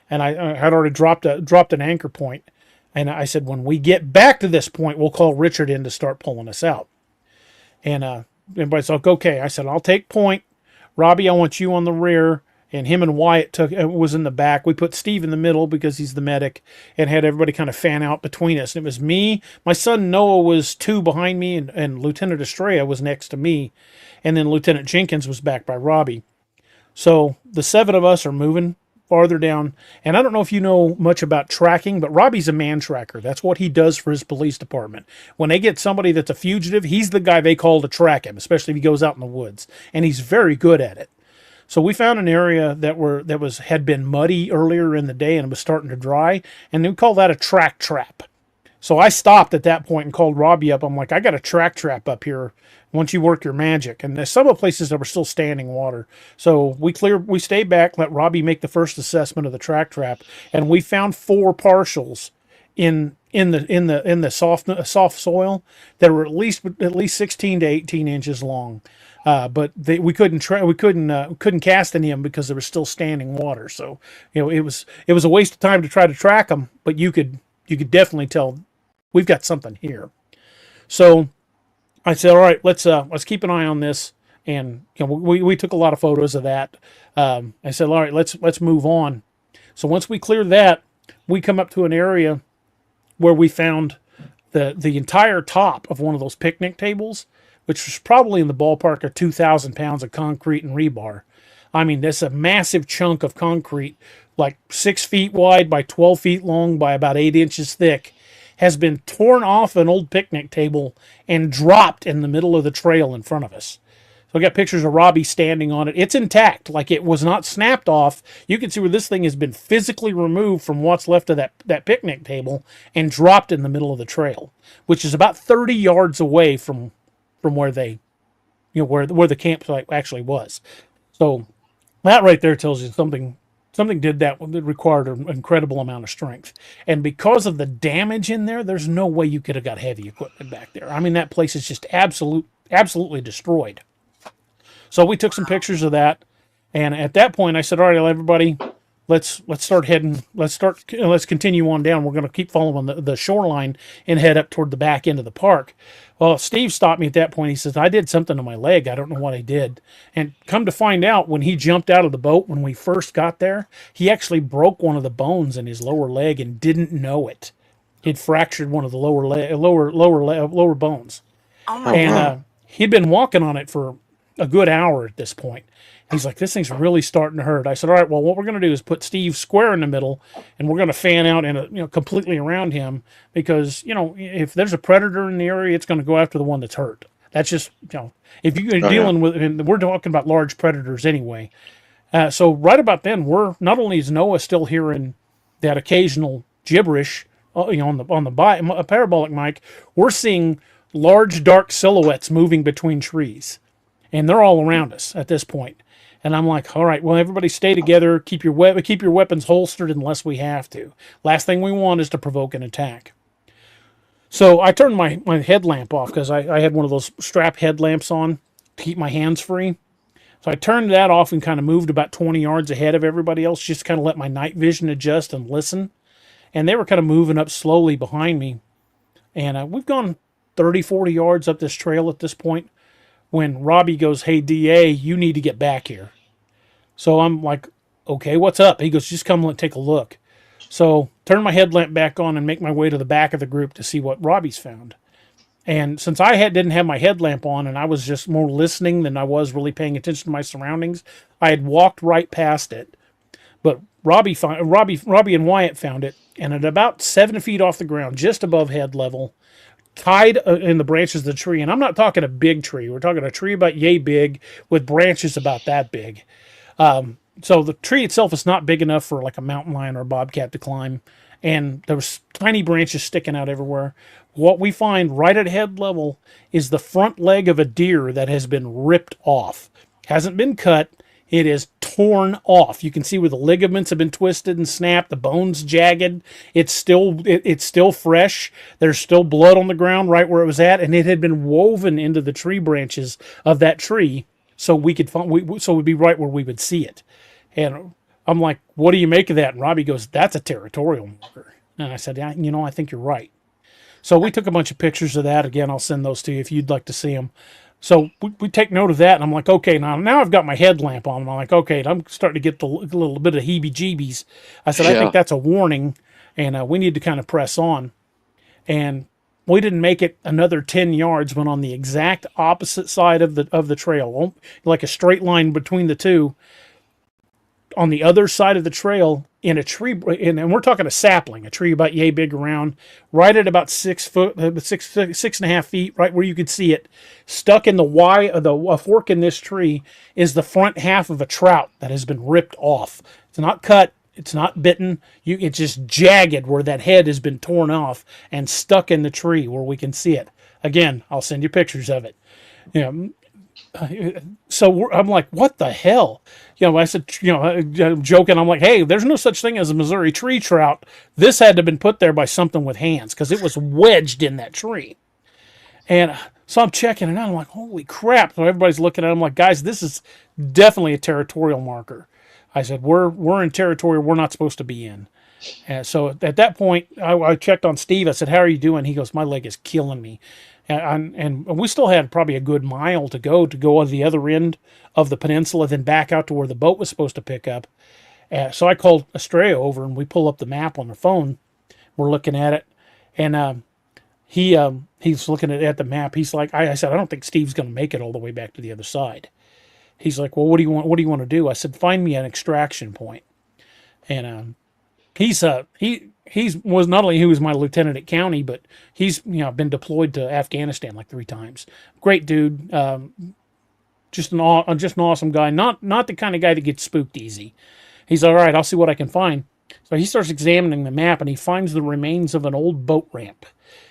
Speaker 5: And I had already dropped an anchor point. And I said, when we get back to this point, we'll call Richard in to start pulling us out. And everybody's like, okay. I said, I'll take point. Robbie, I want you on the rear. And him and Wyatt was in the back. We put Steve in the middle because he's the medic, and had everybody kind of fan out between us. And it was me. My son Noah was 2 behind me, and Lieutenant Estrella was next to me. And then Lieutenant Jenkins was back by Robbie. So the 7 of us are moving farther down. And I don't know if you know much about tracking, but Robbie's a man tracker. That's what he does for his police department. When they get somebody that's a fugitive, he's the guy they call to track him, especially if he goes out in the woods. And he's very good at it. So we found an area that had been muddy earlier in the day and it was starting to dry, and we call that a track trap. So I stopped at that point and called Robbie up. I'm like, I got a track trap up here once you work your magic. And there's some of the places that were still standing water. So we stayed back, let Robbie make the first assessment of the track trap, and we found 4 partials in the soft soil that were at least 16 to 18 inches long. But we couldn't cast any of them because there was still standing water. So, it was a waste of time to try to track them, but you could definitely tell we've got something here. So I said, all right, let's keep an eye on this. And, we took a lot of photos of that. I said, all right, let's move on. So once we cleared that, we come up to an area where we found the entire top of one of those picnic tables, which was probably in the ballpark of 2,000 pounds of concrete and rebar. I mean, that's a massive chunk of concrete, like 6 feet wide by 12 feet long by about 8 inches thick, has been torn off an old picnic table and dropped in the middle of the trail in front of us. So I got pictures of Robbie standing on it. It's intact, like it was not snapped off. You can see where this thing has been physically removed from what's left of that picnic table and dropped in the middle of the trail, which is about 30 yards away from where they, where the campsite actually was. So that right there tells you something did that required an incredible amount of strength. And because of the damage in there, there's no way you could have got heavy equipment back there. I mean, that place is just absolutely destroyed. So we took some pictures of that. And at that point I said, all right, everybody, let's start heading. Let's continue on down. We're going to keep following the shoreline and head up toward the back end of the park. Well, Steve stopped me at that point. He says, I did something to my leg. I don't know what I did. And come to find out, when he jumped out of the boat, when we first got there, he actually broke one of the bones in his lower leg and didn't know it. He'd fractured one of the lower bones.
Speaker 3: Oh my
Speaker 5: And
Speaker 3: God.
Speaker 5: he'd been walking on it for a good hour at this point. He's like, this thing's really starting to hurt. I said, all right, well, what we're going to do is put Steve square in the middle, and we're going to fan out and completely around him, because if there's a predator in the area, it's going to go after the one that's hurt. That's just if you're dealing with, and we're talking about large predators anyway. So right about then, we're not only is Noah still hearing that occasional gibberish, on the parabolic mic, we're seeing large dark silhouettes moving between trees, and they're all around us at this point. And I'm like, all right, well, everybody stay together. Keep your weapons holstered unless we have to. Last thing we want is to provoke an attack. So I turned my headlamp off, because I had one of those strap headlamps on to keep my hands free. So I turned that off and kind of moved about 20 yards ahead of everybody else, just kind of let my night vision adjust and listen. And they were kind of moving up slowly behind me. And we've gone 30, 40 yards up this trail at this point, when Robbie goes, hey, DA, you need to get back here. So I'm like, okay, what's up? He goes, just come and take a look. So turn my headlamp back on and make my way to the back of the group to see what Robbie's found. And since I didn't have my headlamp on, and I was just more listening than I was really paying attention to my surroundings, I had walked right past it. But Robbie and Wyatt found it, and at about 7 feet off the ground, just above head level, tied in the branches of the tree. And I'm not talking a big tree. We're talking a tree about yay big with branches about that big. So the tree itself is not big enough for like a mountain lion or a bobcat to climb. And there was tiny branches sticking out everywhere. What we find right at head level is the front leg of a deer that has been ripped off. Hasn't been cut. It is torn off. You can see where the ligaments have been twisted and snapped, the bones jagged. It's still fresh. There's still blood on the ground right where it was at, and it had been woven into the tree branches of that tree, so we could so we'd be right where we would see it. And I'm like, "What do you make of that?" And Robbie goes, "That's a territorial marker." And I said, "Yeah, I think you're right." So we took a bunch of pictures of that. Again, I'll send those to you if you'd like to see them. So we take note of that, and I'm like, okay, now I've got my headlamp on. I'm like, okay, I'm starting to get a little bit of heebie-jeebies. I said, I think that's a warning, and we need to kind of press on. And we didn't make it another 10 yards when on the exact opposite side of the trail, like a straight line between the two, on the other side of the trail, in a tree, and we're talking a sapling, a tree about yay big around, right at about 6.5 feet, right where you could see it, stuck in a fork in this tree is the front half of a trout that has been ripped off. It's not cut, it's not bitten, it's just jagged where that head has been torn off and stuck in the tree where we can see it. Again, I'll send you pictures of it. So I'm like, what the hell? I said, I'm joking. I'm like, hey, there's no such thing as a Missouri tree trout. This had to have been put there by something with hands because it was wedged in that tree. And so I'm checking it out. I'm like, holy crap. So everybody's looking at it. I'm like, guys, this is definitely a territorial marker. I said, we're in territory we're not supposed to be in. And so at that point, I checked on Steve. I said, how are you doing? He goes, my leg is killing me. And we still had probably a good mile to go on the other end of the peninsula, then back out to where the boat was supposed to pick up. So I called Estrella over, and we pull up the map on the phone. We're looking at it, and he's looking at the map. He's like, I said, I don't think Steve's going to make it all the way back to the other side. He's like, well, what do you want to do? I said, find me an extraction point. And he was not only he was my lieutenant at county, but he's been deployed to Afghanistan like 3 times. Great dude, just an awesome guy. Not the kind of guy that gets spooked easy. He's all right. I'll see what I can find. So he starts examining the map, and he finds the remains of an old boat ramp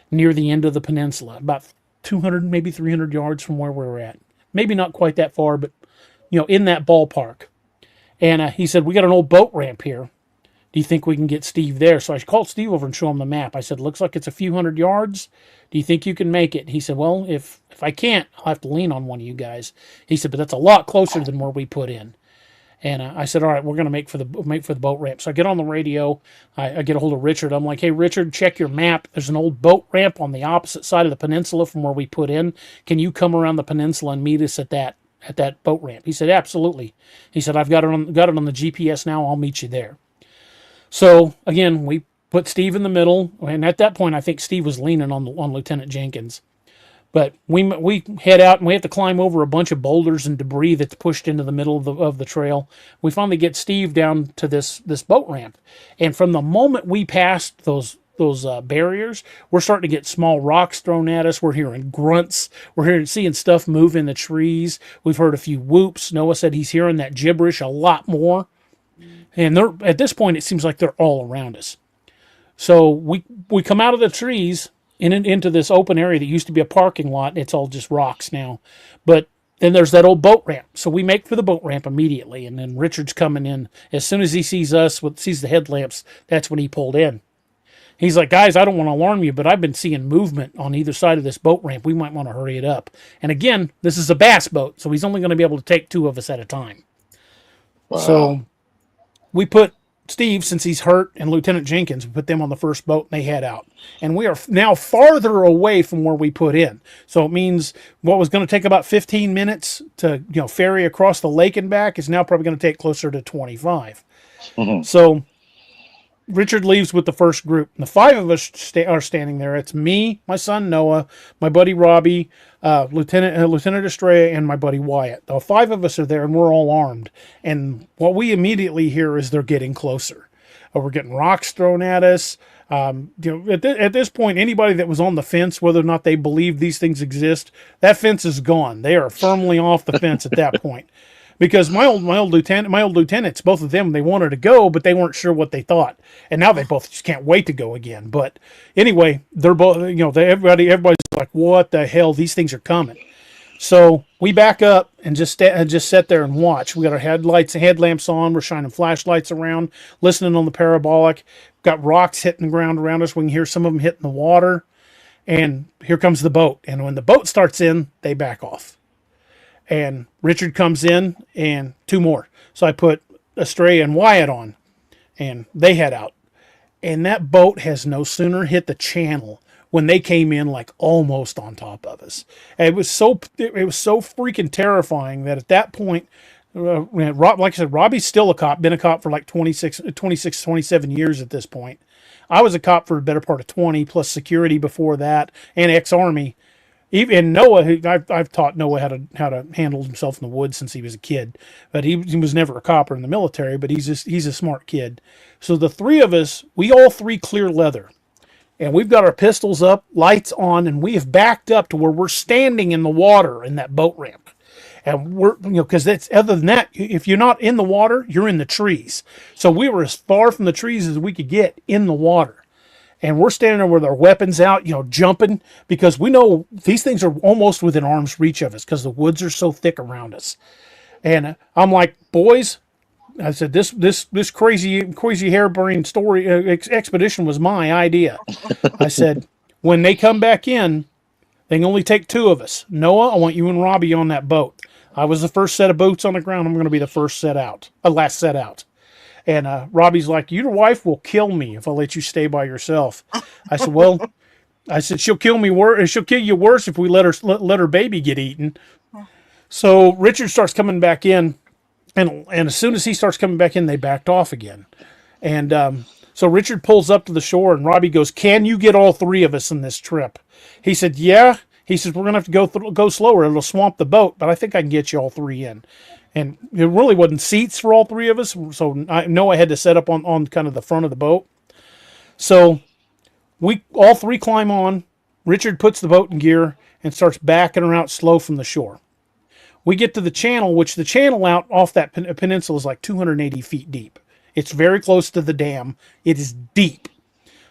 Speaker 5: near the end of the peninsula, about 200, maybe 300 yards from where we were at. Maybe not quite that far, but in that ballpark. And he said, we got an old boat ramp here. Do you think we can get Steve there? So I called Steve over and showed him the map. I said, looks like it's a few hundred yards. Do you think you can make it? He said, well, if I can't, I'll have to lean on one of you guys. He said, but that's a lot closer than where we put in. And I said, all right, we're going to make for the boat ramp. So I get on the radio. I get a hold of Richard. I'm like, hey, Richard, check your map. There's an old boat ramp on the opposite side of the peninsula from where we put in. Can you come around the peninsula and meet us at that boat ramp? He said, absolutely. He said, I've got it on the GPS now. I'll meet you there. So again, we put Steve in the middle, and at that point, I think Steve was leaning on Lieutenant Jenkins. But we head out, and we have to climb over a bunch of boulders and debris that's pushed into the middle of the trail. We finally get Steve down to this boat ramp, and from the moment we passed those barriers, we're starting to get small rocks thrown at us. We're hearing grunts. We're seeing stuff move in the trees. We've heard a few whoops. Noah said he's hearing that gibberish a lot more. And at this point, it seems like they're all around us. So we come out of the trees into this open area that used to be a parking lot. It's all just rocks now. But then there's that old boat ramp. So we make for the boat ramp immediately. And then Richard's coming in. As soon as he sees us, sees the headlamps, that's when he pulled in. He's like, guys, I don't want to alarm you, but I've been seeing movement on either side of this boat ramp. We might want to hurry it up. And again, this is a bass boat, so he's only going to be able to take 2 of us at a time. Wow. So we put Steve, since he's hurt, and Lieutenant Jenkins, we put them on the first boat, and they head out. And we are now farther away from where we put in. So it means what was going to take about 15 minutes to ferry across the lake and back is now probably going to take closer to 25. Mm-hmm. So Richard leaves with the first group. And the 5 of us are standing there. It's me, my son Noah, my buddy Robbie, Lieutenant Estrella, and my buddy Wyatt. The 5 of us are there, and we're all armed. And what we immediately hear is they're getting closer. We're getting rocks thrown at us. At this point, anybody that was on the fence, whether or not they believe these things exist, that fence is gone. They are firmly off the fence at that point. Because my old lieutenants, both of them, they wanted to go, but they weren't sure what they thought, and now they both just can't wait to go again. But anyway, they're both, everybody's like, "What the hell? These things are coming." So we back up and just sit there and watch. We got our headlamps on. We're shining flashlights around, listening on the parabolic. Got rocks hitting the ground around us. We can hear some of them hitting the water. And here comes the boat. And when the boat starts in, they back off. And Richard comes in and two more. So I put Astray and Wyatt on, and they head out. And that boat has no sooner hit the channel when they came in like almost on top of us. And it was so freaking terrifying that at that point, like I said, Robbie's still a cop, been a cop for like 26, 27 years at this point. I was a cop for a better part of 20, plus security before that, and ex-Army. Even Noah, I've taught Noah how to handle himself in the woods since he was a kid, but he was never a cop or in the military. But he's a smart kid. So the three of us, we all three clear leather, and we've got our pistols up, lights on, and we have backed up to where we're standing in the water in that boat ramp. And we're, because that's, other than that, if you're not in the water, you're in the trees. So we were as far from the trees as we could get in the water. And we're standing there with our weapons out, jumping, because we know these things are almost within arm's reach of us because the woods are so thick around us. And I'm like, boys, I said, this crazy harebrained story expedition was my idea. I said, when they come back in, they can only take two of us. Noah, I want you and Robbie on that boat. I was the first set of boots on the ground. I'm going to be the last set out. And Robbie's like, your wife will kill me if I let you stay by yourself. I said, well, she'll kill me worse. She'll kill you worse if we let her baby get eaten. So Richard starts coming back in, and as soon as he starts coming back in, they backed off again. And so Richard pulls up to the shore, and Robbie goes, "Can you get all three of us in this trip?" He said, "Yeah." He says, "We're gonna have to go slower. It'll swamp the boat, but I think I can get you all three in." And it really wasn't seats for all three of us, so I know I had to set up on kind of the front of the boat. So we all three climb on. Richard puts the boat in gear and starts backing her out slow from the shore. We get to the channel, which the channel out off that peninsula is like 280 feet deep. It's very close to the dam. It is deep.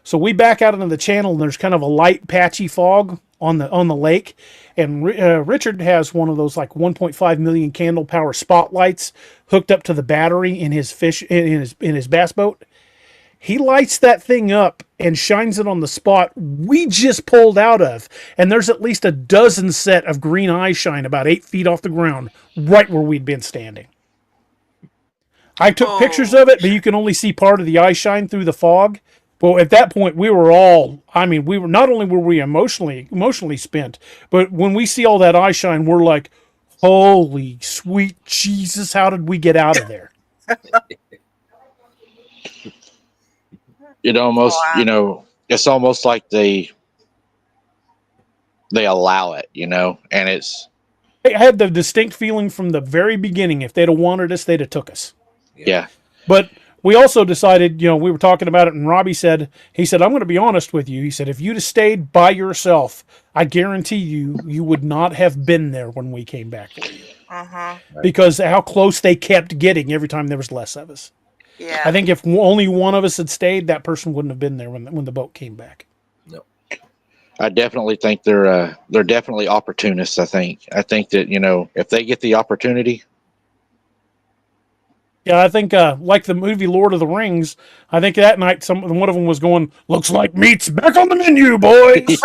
Speaker 5: So we back out into the channel, and there's kind of a light, patchy fog on the lake. And Richard has one of those like 1.5 million candle power spotlights hooked up to the battery in his bass boat. He lights that thing up and shines it on the spot we just pulled out of. And there's at least a dozen set of green eye shine about 8 feet off the ground, right where we'd been standing. I took pictures of it, but you can only see part of the eye shine through the fog. Well, at that point, we were not only were we emotionally spent, but when we see all that eye shine, we're like, holy sweet Jesus, how did we get out of there?
Speaker 2: It's almost like they allow it, and it's.
Speaker 5: I had the distinct feeling from the very beginning, if they'd have wanted us, they'd have took us.
Speaker 2: Yeah.
Speaker 5: But we also decided, we were talking about it, and Robbie said, I'm going to be honest with you. He said, if you'd have stayed by yourself, I guarantee you would not have been there when we came back for you.
Speaker 3: Uh-huh.
Speaker 5: Because how close they kept getting every time there was less of us.
Speaker 3: Yeah.
Speaker 5: I think if only one of us had stayed, that person wouldn't have been there when the boat came back.
Speaker 4: No.
Speaker 2: I definitely think they're definitely opportunists. I think that, if they get the opportunity.
Speaker 5: Yeah, I think like the movie Lord of the Rings, I think that night one of them was going, "Looks like meat's back on the menu, boys."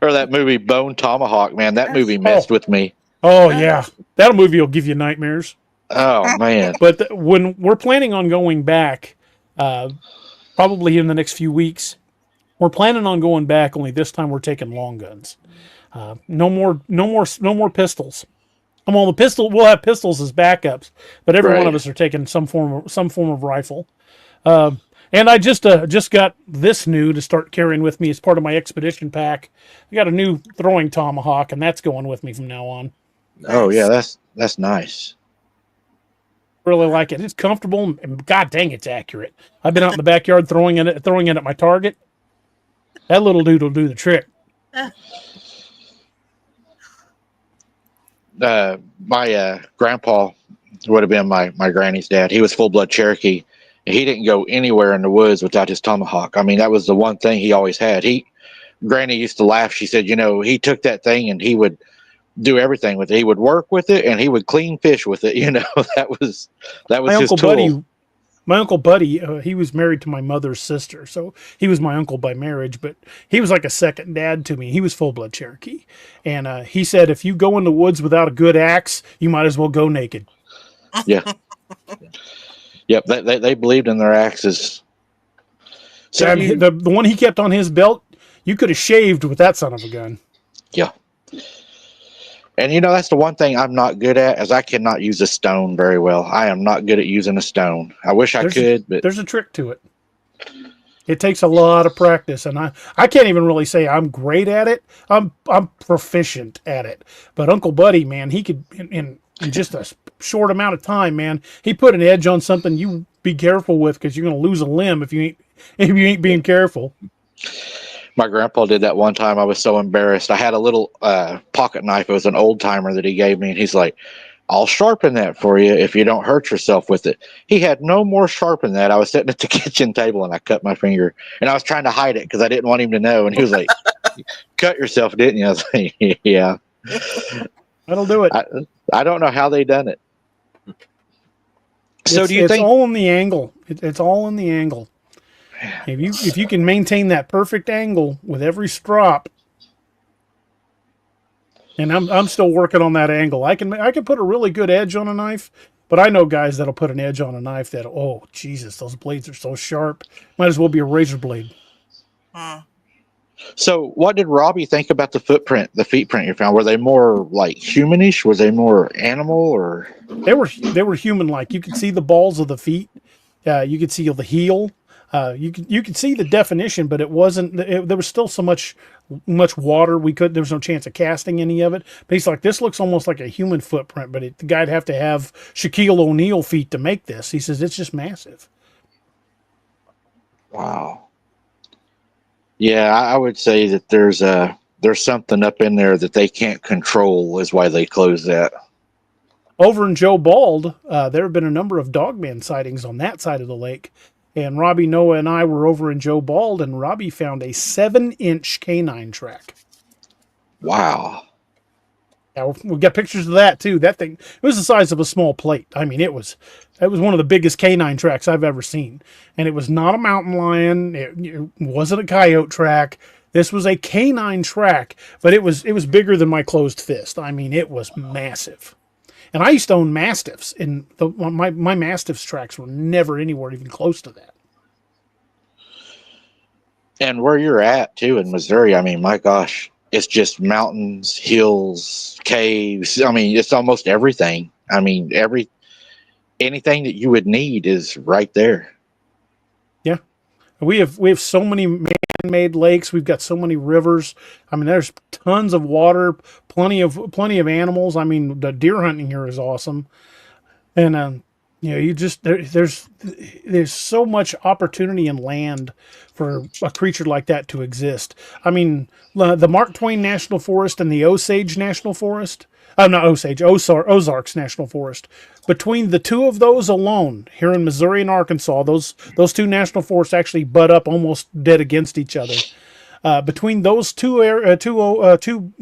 Speaker 2: or that movie Bone Tomahawk, man. That movie messed with me.
Speaker 5: Oh yeah, that movie will give you nightmares.
Speaker 2: Oh man!
Speaker 5: But when we're planning on going back, probably in the next few weeks, we're planning on going back. Only this time we're taking long guns. No more pistols. We'll have pistols as backups, but every one of us are taking some form of rifle. And I just got this new to start carrying with me as part of my expedition pack. I got a new throwing tomahawk, and that's going with me from now on.
Speaker 2: Oh yeah, that's nice.
Speaker 5: Really like it. It's comfortable, and god dang, it's accurate. I've been out in the backyard throwing it at my target. That little dude will do the trick.
Speaker 2: My grandpa would have been my granny's dad. He was full-blood Cherokee. He didn't go anywhere in the woods without his tomahawk. I mean, that was the one thing he always had. Granny used to laugh. She said, he took that thing and he would do everything with it. He would work with it and he would clean fish with it. That was
Speaker 5: My
Speaker 2: his
Speaker 5: Uncle
Speaker 2: tool.
Speaker 5: Buddy, my Uncle Buddy, he was married to my mother's sister, so he was my uncle by marriage, but he was like a second dad to me. He was full-blood Cherokee. And he said, if you go in the woods without a good axe, you might as well go naked.
Speaker 2: Yeah. Yep. They believed in their axes. So
Speaker 5: And the one he kept on his belt, you could have shaved with that son of a gun.
Speaker 2: yeah. And that's the one thing I'm not good at, is I cannot use a stone very well. I am not good at using a stone. I wish I could, but
Speaker 5: there's a trick to it. It takes a lot of practice, and I can't even really say I'm great at it. I'm proficient at it. But Uncle Buddy, man, he could in just a short amount of time, man, he put an edge on something you be careful with, because you're going to lose a limb if you ain't being careful.
Speaker 2: my grandpa did that one time. I was so embarrassed. I had a little pocket knife. It was an old timer that he gave me, and he's like, I'll sharpen that for you if you don't hurt yourself with it. He had no more sharp than that. I was sitting at the kitchen table and I cut my finger, and I was trying to hide it because I didn't want him to know. And he was like, cut yourself, didn't you? I was like, yeah.
Speaker 5: That'll do it.
Speaker 2: I don't know how they done it. So do you think
Speaker 5: it's all in the angle? It's all in the angle. If you can maintain that perfect angle with every strop, and I'm still working on that angle. I can put a really good edge on a knife, but I know guys that'll put an edge on a knife that, oh Jesus, those blades are so sharp. Might as well be a razor blade.
Speaker 2: So what did Robbie think about the feet print you found? Were they more like humanish? Was they more animal, or
Speaker 5: They were human like. You could see the balls of the feet. You could see the heel. You could see the definition, but it wasn't. There was still so much water. There was no chance of casting any of it. But he's like, this looks almost like a human footprint, but the guy'd have to have Shaquille O'Neal feet to make this. He says it's just massive.
Speaker 2: Wow. Yeah, I would say that there's something up in there that they can't control, is why they closed that.
Speaker 5: Over in Joe Bald, there have been a number of Dogman sightings on that side of the lake. And Robbie, Noah, and I were over in Joe Bald, and Robbie found a 7-inch canine track.
Speaker 2: Wow.
Speaker 5: Yeah, we got pictures of that too. That thing, it was the size of a small plate. I mean, it was one of the biggest canine tracks I've ever seen. And it was not a mountain lion. It wasn't a coyote track. This was a canine track, but it was bigger than my closed fist. I mean, it was massive. And I used to own Mastiffs, and my Mastiffs tracks were never anywhere even close to that.
Speaker 2: And where you're at, too, in Missouri, I mean, my gosh, it's just mountains, hills, caves. I mean, it's almost everything. I mean, anything that you would need is right there.
Speaker 5: Yeah. We have so many man-made lakes. We've got so many rivers. I mean, there's tons of water, plenty of animals. I mean, the deer hunting here is awesome. And there's so much opportunity and land for a creature like that to exist. I mean, the Mark Twain National Forest and the Osage National Forest. Not Osage, Ozarks National Forest. Between the two of those alone, here in Missouri and Arkansas, those two national forests actually butt up almost dead against each other. Between those two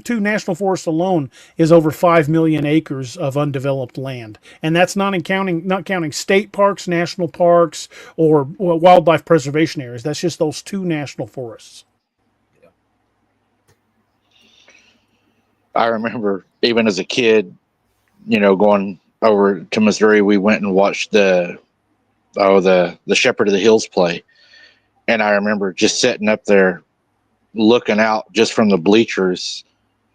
Speaker 5: national forests alone is over 5 million acres of undeveloped land, and that's not counting state parks, national parks, or wildlife preservation areas. That's just those two national forests.
Speaker 2: I remember even as a kid, going over to Missouri, we went and watched the Shepherd of the Hills play. And I remember just sitting up there looking out just from the bleachers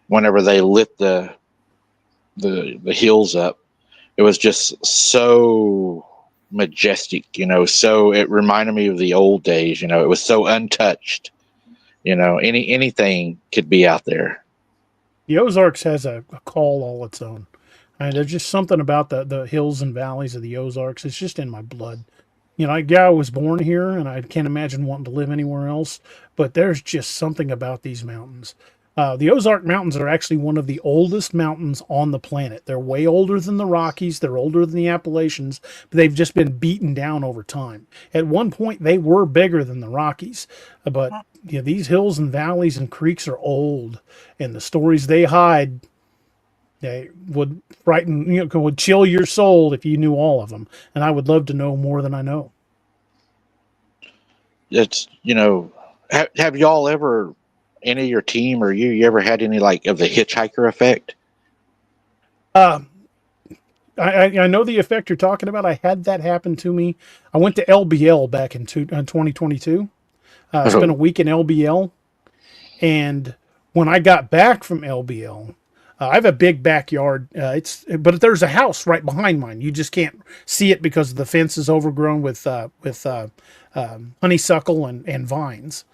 Speaker 2: whenever they lit the hills up. It was just so majestic, so it reminded me of the old days, it was so untouched. Anything could be out there.
Speaker 5: The Ozarks has a call all its own. And there's just something about the hills and valleys of the Ozarks. It's just in my blood. I was born here, and I can't imagine wanting to live anywhere else. But there's just something about these mountains. The Ozark Mountains are actually one of the oldest mountains on the planet. They're way older than the Rockies. They're older than the Appalachians, but they've just been beaten down over time. At one point, they were bigger than the Rockies, but these hills and valleys and creeks are old, and the stories they hide, they would frighten, would chill your soul if you knew all of them. And I would love to know more than I know.
Speaker 2: It's, have y'all ever, any of your team or you ever had any like of the hitchhiker effect?
Speaker 5: I know the effect you're talking about. I had that happen to me. I went to LBL back in 2022. I spent a week in LBL, and when I got back from LBL, I have a big backyard. But there's a house right behind mine. You just can't see it because the fence is overgrown with honeysuckle and vines.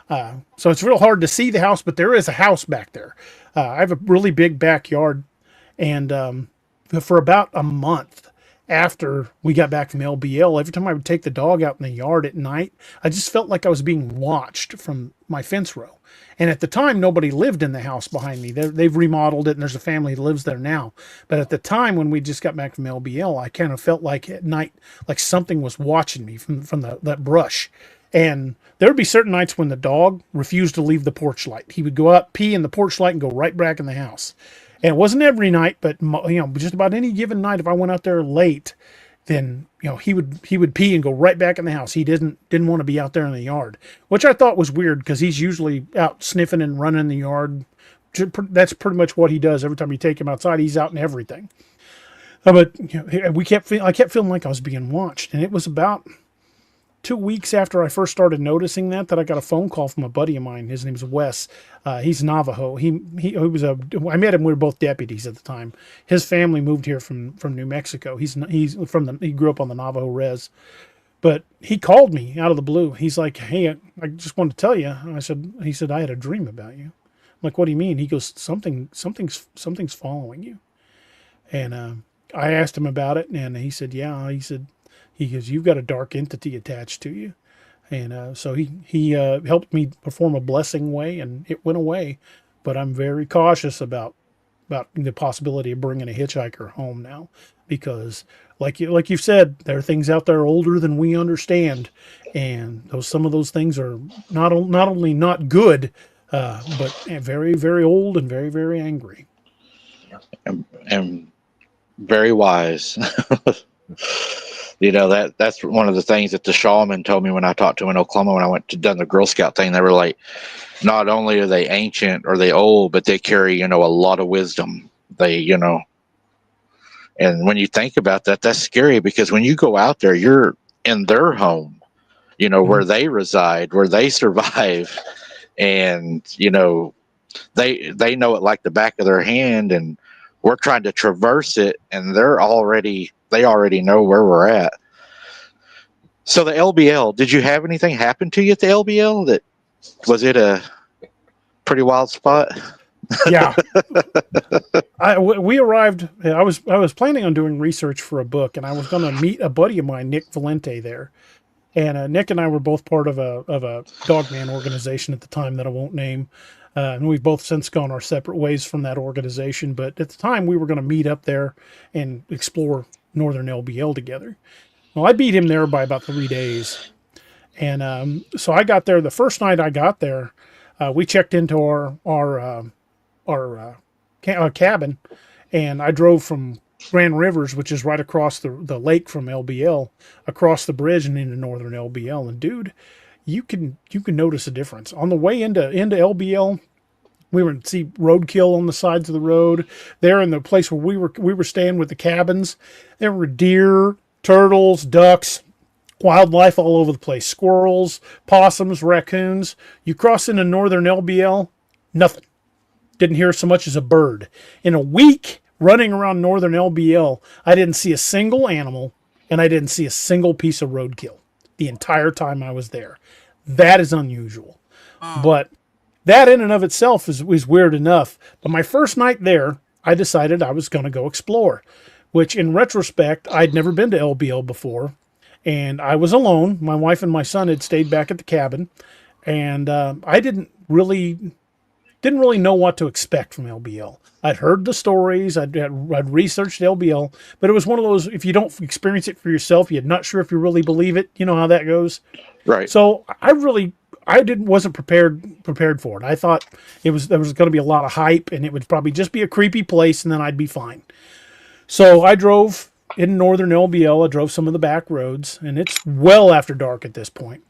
Speaker 5: So it's real hard to see the house, but there is a house back there. I have a really big backyard, and for about a month after we got back from LBL, every time I would take the dog out in the yard at night, I just felt like I was being watched from my fence row. And at the time, nobody lived in the house behind me. They've remodeled it, and there's a family that lives there now. But at the time, when we just got back from LBL, I kind of felt like at night, like something was watching me from that brush. And there would be certain nights when the dog refused to leave the porch light. He would go out, pee in the porch light, and go right back in the house. And it wasn't every night, but just about any given night, if I went out there late, then he would pee and go right back in the house. He didn't want to be out there in the yard, which I thought was weird because he's usually out sniffing and running in the yard. That's pretty much what he does every time you take him outside. He's out in everything. But I kept feeling like I was being watched, and it was about 2 weeks after I first started noticing that I got a phone call from a buddy of mine. His name's Wes. He's Navajo. I met him. We were both deputies at the time. His family moved here from New Mexico. He grew up on the Navajo res. But he called me out of the blue. He's like, "Hey, I just wanted to tell you." He said, "I had a dream about you." I'm like, "What do you mean?" He goes, something's following you. And I asked him about it, and he said, "Yeah." He goes, "You've got a dark entity attached to you." And so he helped me perform a blessing way, and it went away. But I'm very cautious about the possibility of bringing a hitchhiker home now, because like you've said, there are things out there older than we understand, and some of those things are not only not good, but very, very old and very, very angry.
Speaker 2: And very wise. That's one of the things that the shaman told me when I talked to him in Oklahoma when I went to done the Girl Scout thing. They were like, not only are they ancient or they old, but they carry, a lot of wisdom. And when you think about that, that's scary, because when you go out there, you're in their home, where they reside, where they survive. And, they know it like the back of their hand, and we're trying to traverse it, and they already know where we're at. So the LBL, did you have anything happen to you at the LBL? Was it a pretty wild spot?
Speaker 5: Yeah. We arrived. I was planning on doing research for a book, and I was going to meet a buddy of mine, Nick Valente, there. And Nick and I were both part of a Dogman organization at the time that I won't name. And we've both since gone our separate ways from that organization. But at the time, we were going to meet up there and explore northern LBL together. Well, I beat him there by about 3 days. And so I got there. The first night I got there, we checked into our cabin, and I drove from Grand Rivers, which is right across the lake from LBL, across the bridge and into northern LBL. And dude, you can notice a difference. On the way into LBL, we were to see roadkill on the sides of the road. There in the place where we were staying with the cabins, there were deer, turtles, ducks, wildlife all over the place. Squirrels, possums, raccoons. You cross into northern LBL, nothing. Didn't hear so much as a bird. In a week running around northern LBL, I didn't see a single animal, and I didn't see a single piece of roadkill the entire time I was there. That is unusual. But that in and of itself is weird enough. But my first night there, I decided I was going to go explore, which in retrospect, I'd never been to LBL before. And I was alone. My wife and my son had stayed back at the cabin. And I didn't really didn't really know what to expect from LBL. I'd heard the stories, I'd researched LBL, but it was one of those, if you don't experience it for yourself, you're not sure if you really believe it. You know how that goes.
Speaker 2: Right.
Speaker 5: So wasn't prepared for it. I thought there was going to be a lot of hype, and it would probably just be a creepy place, and then I'd be fine. So I drove in northern LBL. I drove some of the back roads, and it's well after dark at this point.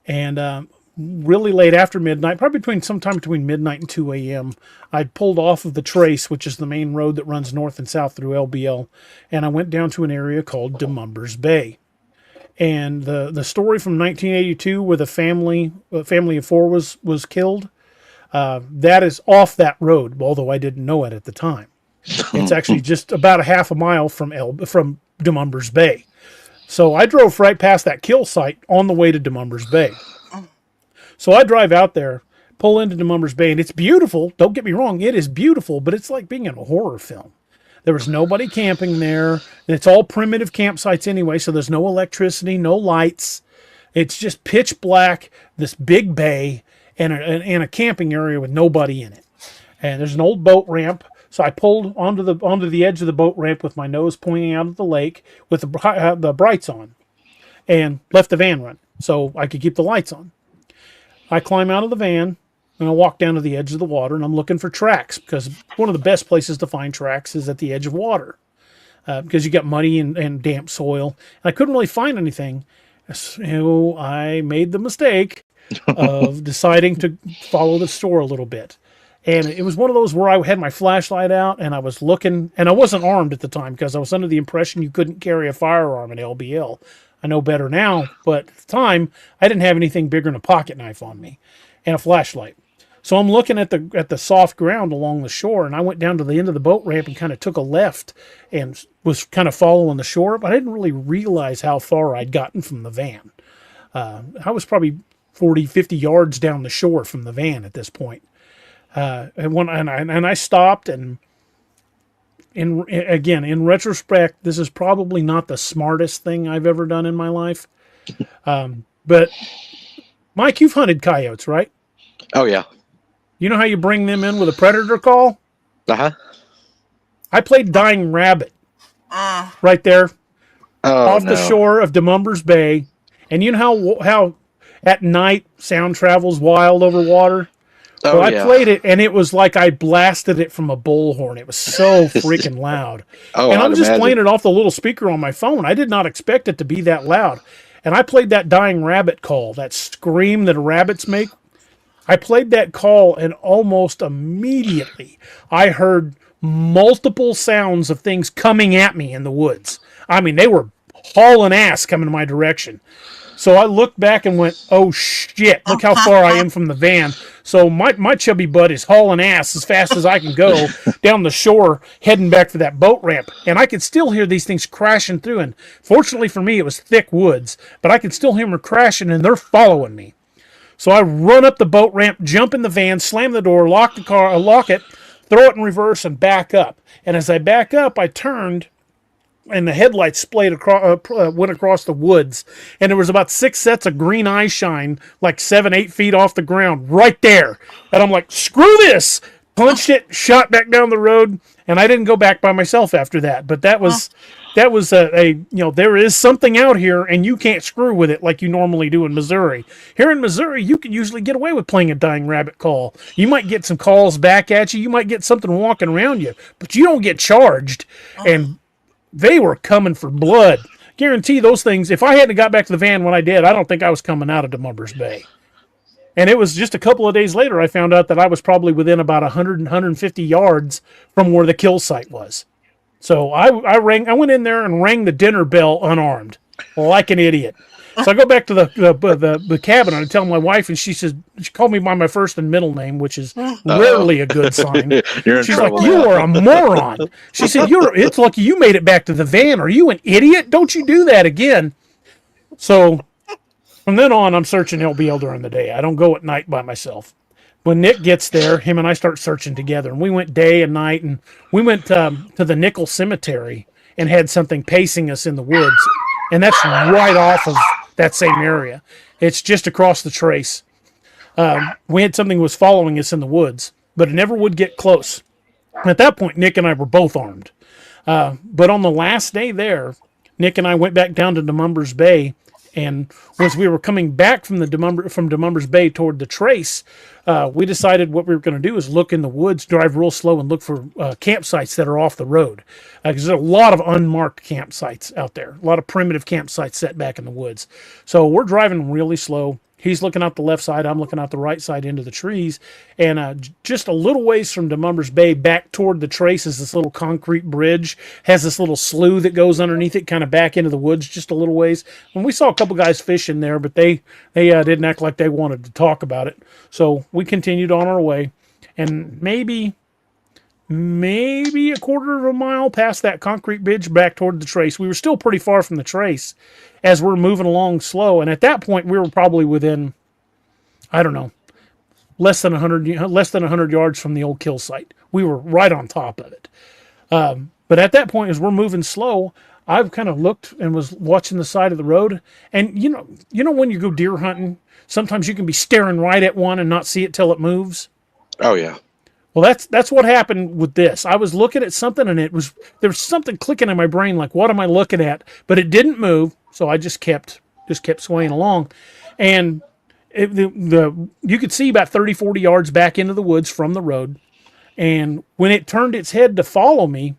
Speaker 5: And really late after midnight, probably sometime between midnight and 2 a.m., I'd pulled off of the Trace, which is the main road that runs north and south through LBL, and I went down to an area called Demumbers Bay. And the story from 1982 where the family of four was killed, that is off that road, although I didn't know it at the time. It's actually just about a half a mile from Demumbers Bay. So I drove right past that kill site on the way to Demumbers Bay. So I drive out there, pull into Demumbers Bay, and it's beautiful. Don't get me wrong, it is beautiful, but it's like being in a horror film. There was nobody camping there. It's all primitive campsites anyway, so there's no electricity, no lights. It's just pitch black, this big bay, and a camping area with nobody in it. And there's an old boat ramp. So I pulled onto the edge of the boat ramp with my nose pointing out at the lake with the brights on, and left the van run so I could keep the lights on. I climb out of the van and I walk down to the edge of the water, and I'm looking for tracks, because one of the best places to find tracks is at the edge of water, because you got muddy and damp soil. And I couldn't really find anything, so I made the mistake of deciding to follow the store a little bit. And it was one of those where I had my flashlight out and I was looking, and I wasn't armed at the time because I was under the impression you couldn't carry a firearm in LBL. I know better now, but at the time I didn't have anything bigger than a pocket knife on me and a flashlight. So I'm looking at the soft ground along the shore, and I went down to the end of the boat ramp and kind of took a left and was kind of following the shore, but I didn't really realize how far I'd gotten from the van. I was probably 40, 50 yards down the shore from the van at this point. And I stopped, and in retrospect, this is probably not the smartest thing I've ever done in my life. But Mike, you've hunted coyotes, right?
Speaker 2: Oh yeah.
Speaker 5: You know how you bring them in with a predator call?
Speaker 2: Uh-huh.
Speaker 5: I played Dying Rabbit right there off the shore of Demumbers Bay. And you know how at night sound travels wild over water?
Speaker 2: Oh,
Speaker 5: well, I played it, and it was like I blasted it from a bullhorn. It was so freaking loud. And I'm just playing it off the little speaker on my phone. I did not expect it to be that loud. And I played that Dying Rabbit call, that scream that rabbits make. I played that call, and almost immediately I heard multiple sounds of things coming at me in the woods. I mean, they were hauling ass coming my direction. So I looked back and went, oh shit, look how far I am from the van. So my chubby butt is hauling ass as fast as I can go down the shore, heading back to that boat ramp. And I could still hear these things crashing through. And fortunately for me, it was thick woods, but I could still hear them crashing, and they're following me. So I run up the boat ramp, jump in the van, slam the door, lock the car, lock it, throw it in reverse, and back up. And as I back up, I turned, and the headlights splayed went across the woods, and there was about 6 sets of green eye shine, like 7-8 feet off the ground, right there. And I'm like, screw this! Punched it, shot back down the road, and I didn't go back by myself after that. But that was there is something out here, and you can't screw with it like you normally do in Missouri. Here in Missouri, you can usually get away with playing a Dying Rabbit call. You might get some calls back at you. You might get something walking around you, but you don't get charged. And they were coming for blood. Guarantee those things. If I hadn't got back to the van when I did, I don't think I was coming out of Demumbers Bay. And it was just a couple of days later I found out that I was probably within about 150 yards from where the kill site was. So I went in there and rang the dinner bell unarmed, like an idiot. So I go back to the cabin and I tell my wife, and she called me by my first and middle name, which is rarely a good sign. She's like, "You are a moron." She said, "It's lucky you made it back to the van. Are you an idiot? Don't you do that again." So from then on, I'm searching LBL during the day. I don't go at night by myself. When Nick gets there, him and I start searching together. And we went day and night, and we went to the Nickel Cemetery and had something pacing us in the woods. And that's right off of that same area. It's just across the trace. We had something was following us in the woods. but it never would get close. At that point, Nick and I were both armed. But on the last day there, Nick and I went back down to Demumbers Bay, and as we were coming back from Demumbers Bay toward the trace, we decided what we were going to do is look in the woods, drive real slow, and look for campsites that are off the road. Because there's a lot of unmarked campsites out there, a lot of primitive campsites set back in the woods. So we're driving really slow. He's looking out the left side. I'm looking out the right side into the trees. And just a little ways from Demumbers Bay back toward the trace is this little concrete bridge. Has this little slough that goes underneath it, kind of back into the woods just a little ways. And we saw a couple guys fishing there, but they didn't act like they wanted to talk about it. So we continued on our way. And maybe a quarter of a mile past that concrete bridge back toward the trace. We were still pretty far from the trace as we're moving along slow. And at that point, we were probably within, I don't know, less than 100 yards from the old kill site. We were right on top of it. But at that point, as we're moving slow, I've kind of looked and was watching the side of the road. And you know when you go deer hunting, sometimes you can be staring right at one and not see it till it moves.
Speaker 2: Oh yeah.
Speaker 5: Well, that's what happened with this. I was looking at something, and there was something clicking in my brain, like, what am I looking at? But it didn't move, so I just kept swaying along. And you could see about 30, 40 yards back into the woods from the road. And when it turned its head to follow me,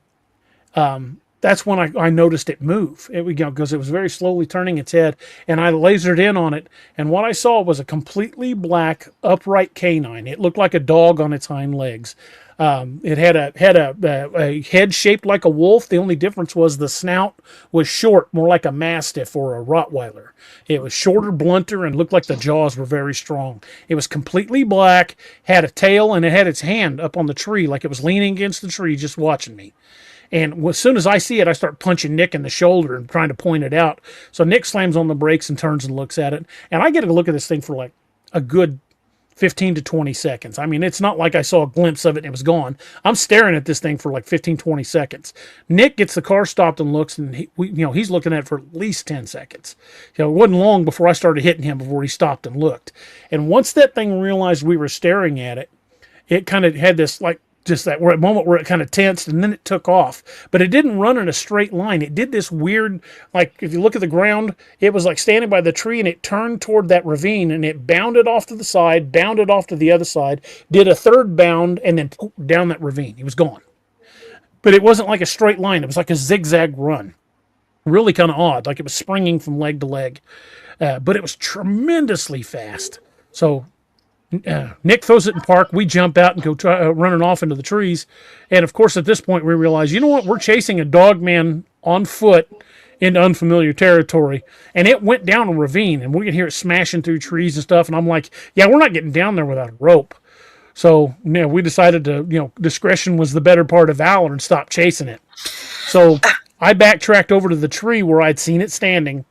Speaker 5: that's when I noticed it move. Because it was very slowly turning its head, and I lasered in on it. And what I saw was a completely black, upright canine. It looked like a dog on its hind legs. It had a head shaped like a wolf. The only difference was the snout was short, more like a mastiff or a Rottweiler. It was shorter, blunter, and looked like the jaws were very strong. It was completely black, had a tail, and it had its hand up on the tree like it was leaning against the tree just watching me. And as soon as I see it, I start punching Nick in the shoulder and trying to point it out. So Nick slams on the brakes and turns and looks at it. And I get a look at this thing for like a good 15 to 20 seconds. I mean, it's not like I saw a glimpse of it and it was gone. I'm staring at this thing for like 15, 20 seconds. Nick gets the car stopped and looks, and he's looking at it for at least 10 seconds. It wasn't long before I started hitting him before he stopped and looked. And once that thing realized we were staring at it, it kind of had this like, just that moment where it kind of tensed, and then it took off. But it didn't run in a straight line. It did this weird, like if you look at the ground, it was like standing by the tree, and it turned toward that ravine, and it bounded off to the side, bounded off to the other side, did a third bound, and then down that ravine. He was gone. But it wasn't like a straight line. It was like a zigzag run. Really kind of odd, like it was springing from leg to leg. But it was tremendously fast. So Nick throws it in park. We jump out and go running off into the trees. And of course, at this point, we realize, you know what? We're chasing a Dogman on foot into unfamiliar territory. And it went down a ravine, and we could hear it smashing through trees and stuff. And I'm like, yeah, we're not getting down there without a rope. So we decided to, discretion was the better part of valor and stopped chasing it. So I backtracked over to the tree where I'd seen it standing.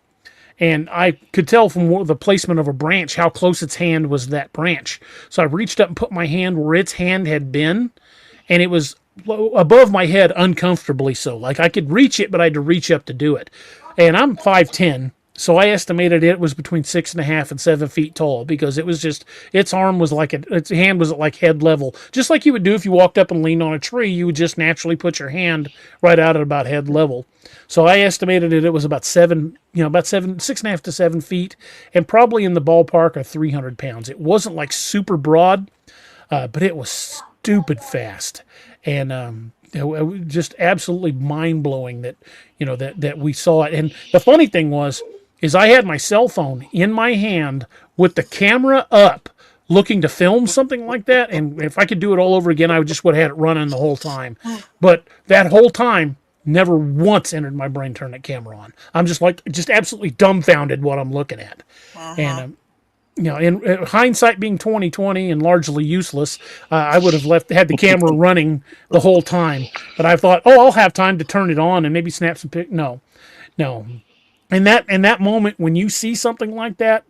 Speaker 5: And I could tell from the placement of a branch how close its hand was to that branch. So I reached up and put my hand where its hand had been, and it was above my head uncomfortably so. Like I could reach it, but I had to reach up to do it. And I'm 5'10", so I estimated it was between 6.5 and 7 feet tall, because it was just, its arm was like, its hand was at like head level. Just like you would do if you walked up and leaned on a tree, you would just naturally put your hand right out at about head level. So I estimated it was about 6.5 to 7 feet, and probably in the ballpark of 300 pounds. It wasn't like super broad, but it was stupid fast. And it was just absolutely mind blowing that, that we saw it. And the funny thing is I had my cell phone in my hand with the camera up, looking to film something like that. And if I could do it all over again, I would have had it running the whole time. But that whole time, never once entered my brain turn that camera on. I'm just absolutely dumbfounded what I'm looking at. And in hindsight being 20/20 and largely useless, I would have had the camera running the whole time. But I thought, I'll have time to turn it on and maybe snap some pic. No. In that moment when you see something like that,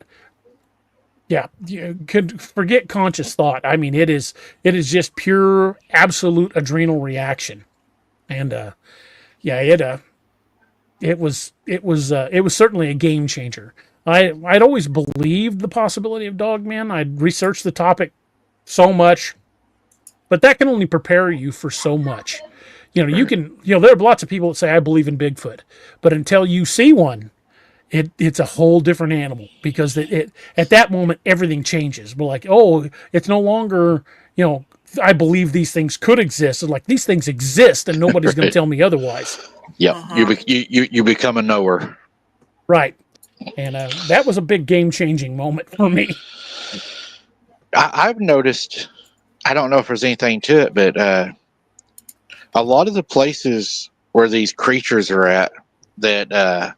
Speaker 5: yeah, you could forget conscious thought. I mean, it is just pure, absolute adrenal reaction, and it was certainly a game changer. I'd always believed the possibility of Dogman. I'd researched the topic so much, but that can only prepare you for so much. You can, there are lots of people that say, I believe in Bigfoot, but until you see one, it's a whole different animal, because it at that moment, everything changes. We're like, oh, it's no longer, I believe these things could exist. It's like, these things exist and nobody's going to tell me otherwise.
Speaker 2: Yep. You become a knower.
Speaker 5: Right. And that was a big game-changing moment for me.
Speaker 2: I've noticed, I don't know if there's anything to it, but a lot of the places where these creatures are at, that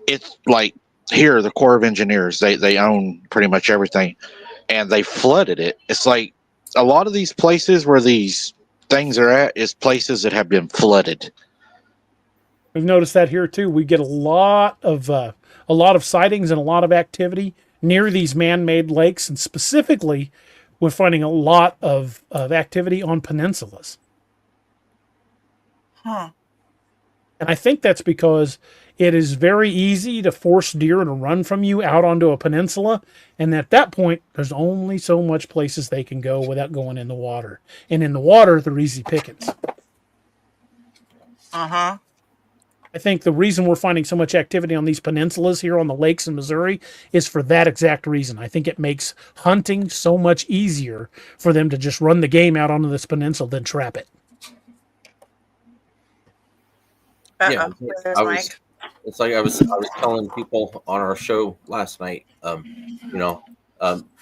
Speaker 2: it's like here, the Corps of Engineers, they own pretty much everything, and they flooded it. It's like a lot of these places where these things are at is places that have been flooded.
Speaker 5: We've noticed that here too. We get a lot of sightings and a lot of activity near these man-made lakes, and specifically, we're finding a lot of activity on peninsulas.
Speaker 3: Huh.
Speaker 5: And I think that's because it is very easy to force deer to run from you out onto a peninsula, and at that point, there's only so much places they can go without going in the water. And in the water, they're easy pickings.
Speaker 3: Uh-huh.
Speaker 5: I think the reason we're finding so much activity on these peninsulas here on the lakes in Missouri is for that exact reason. I think it makes hunting so much easier for them to just run the game out onto this peninsula than trap it.
Speaker 4: Yeah, it's like I was telling people on our show last night,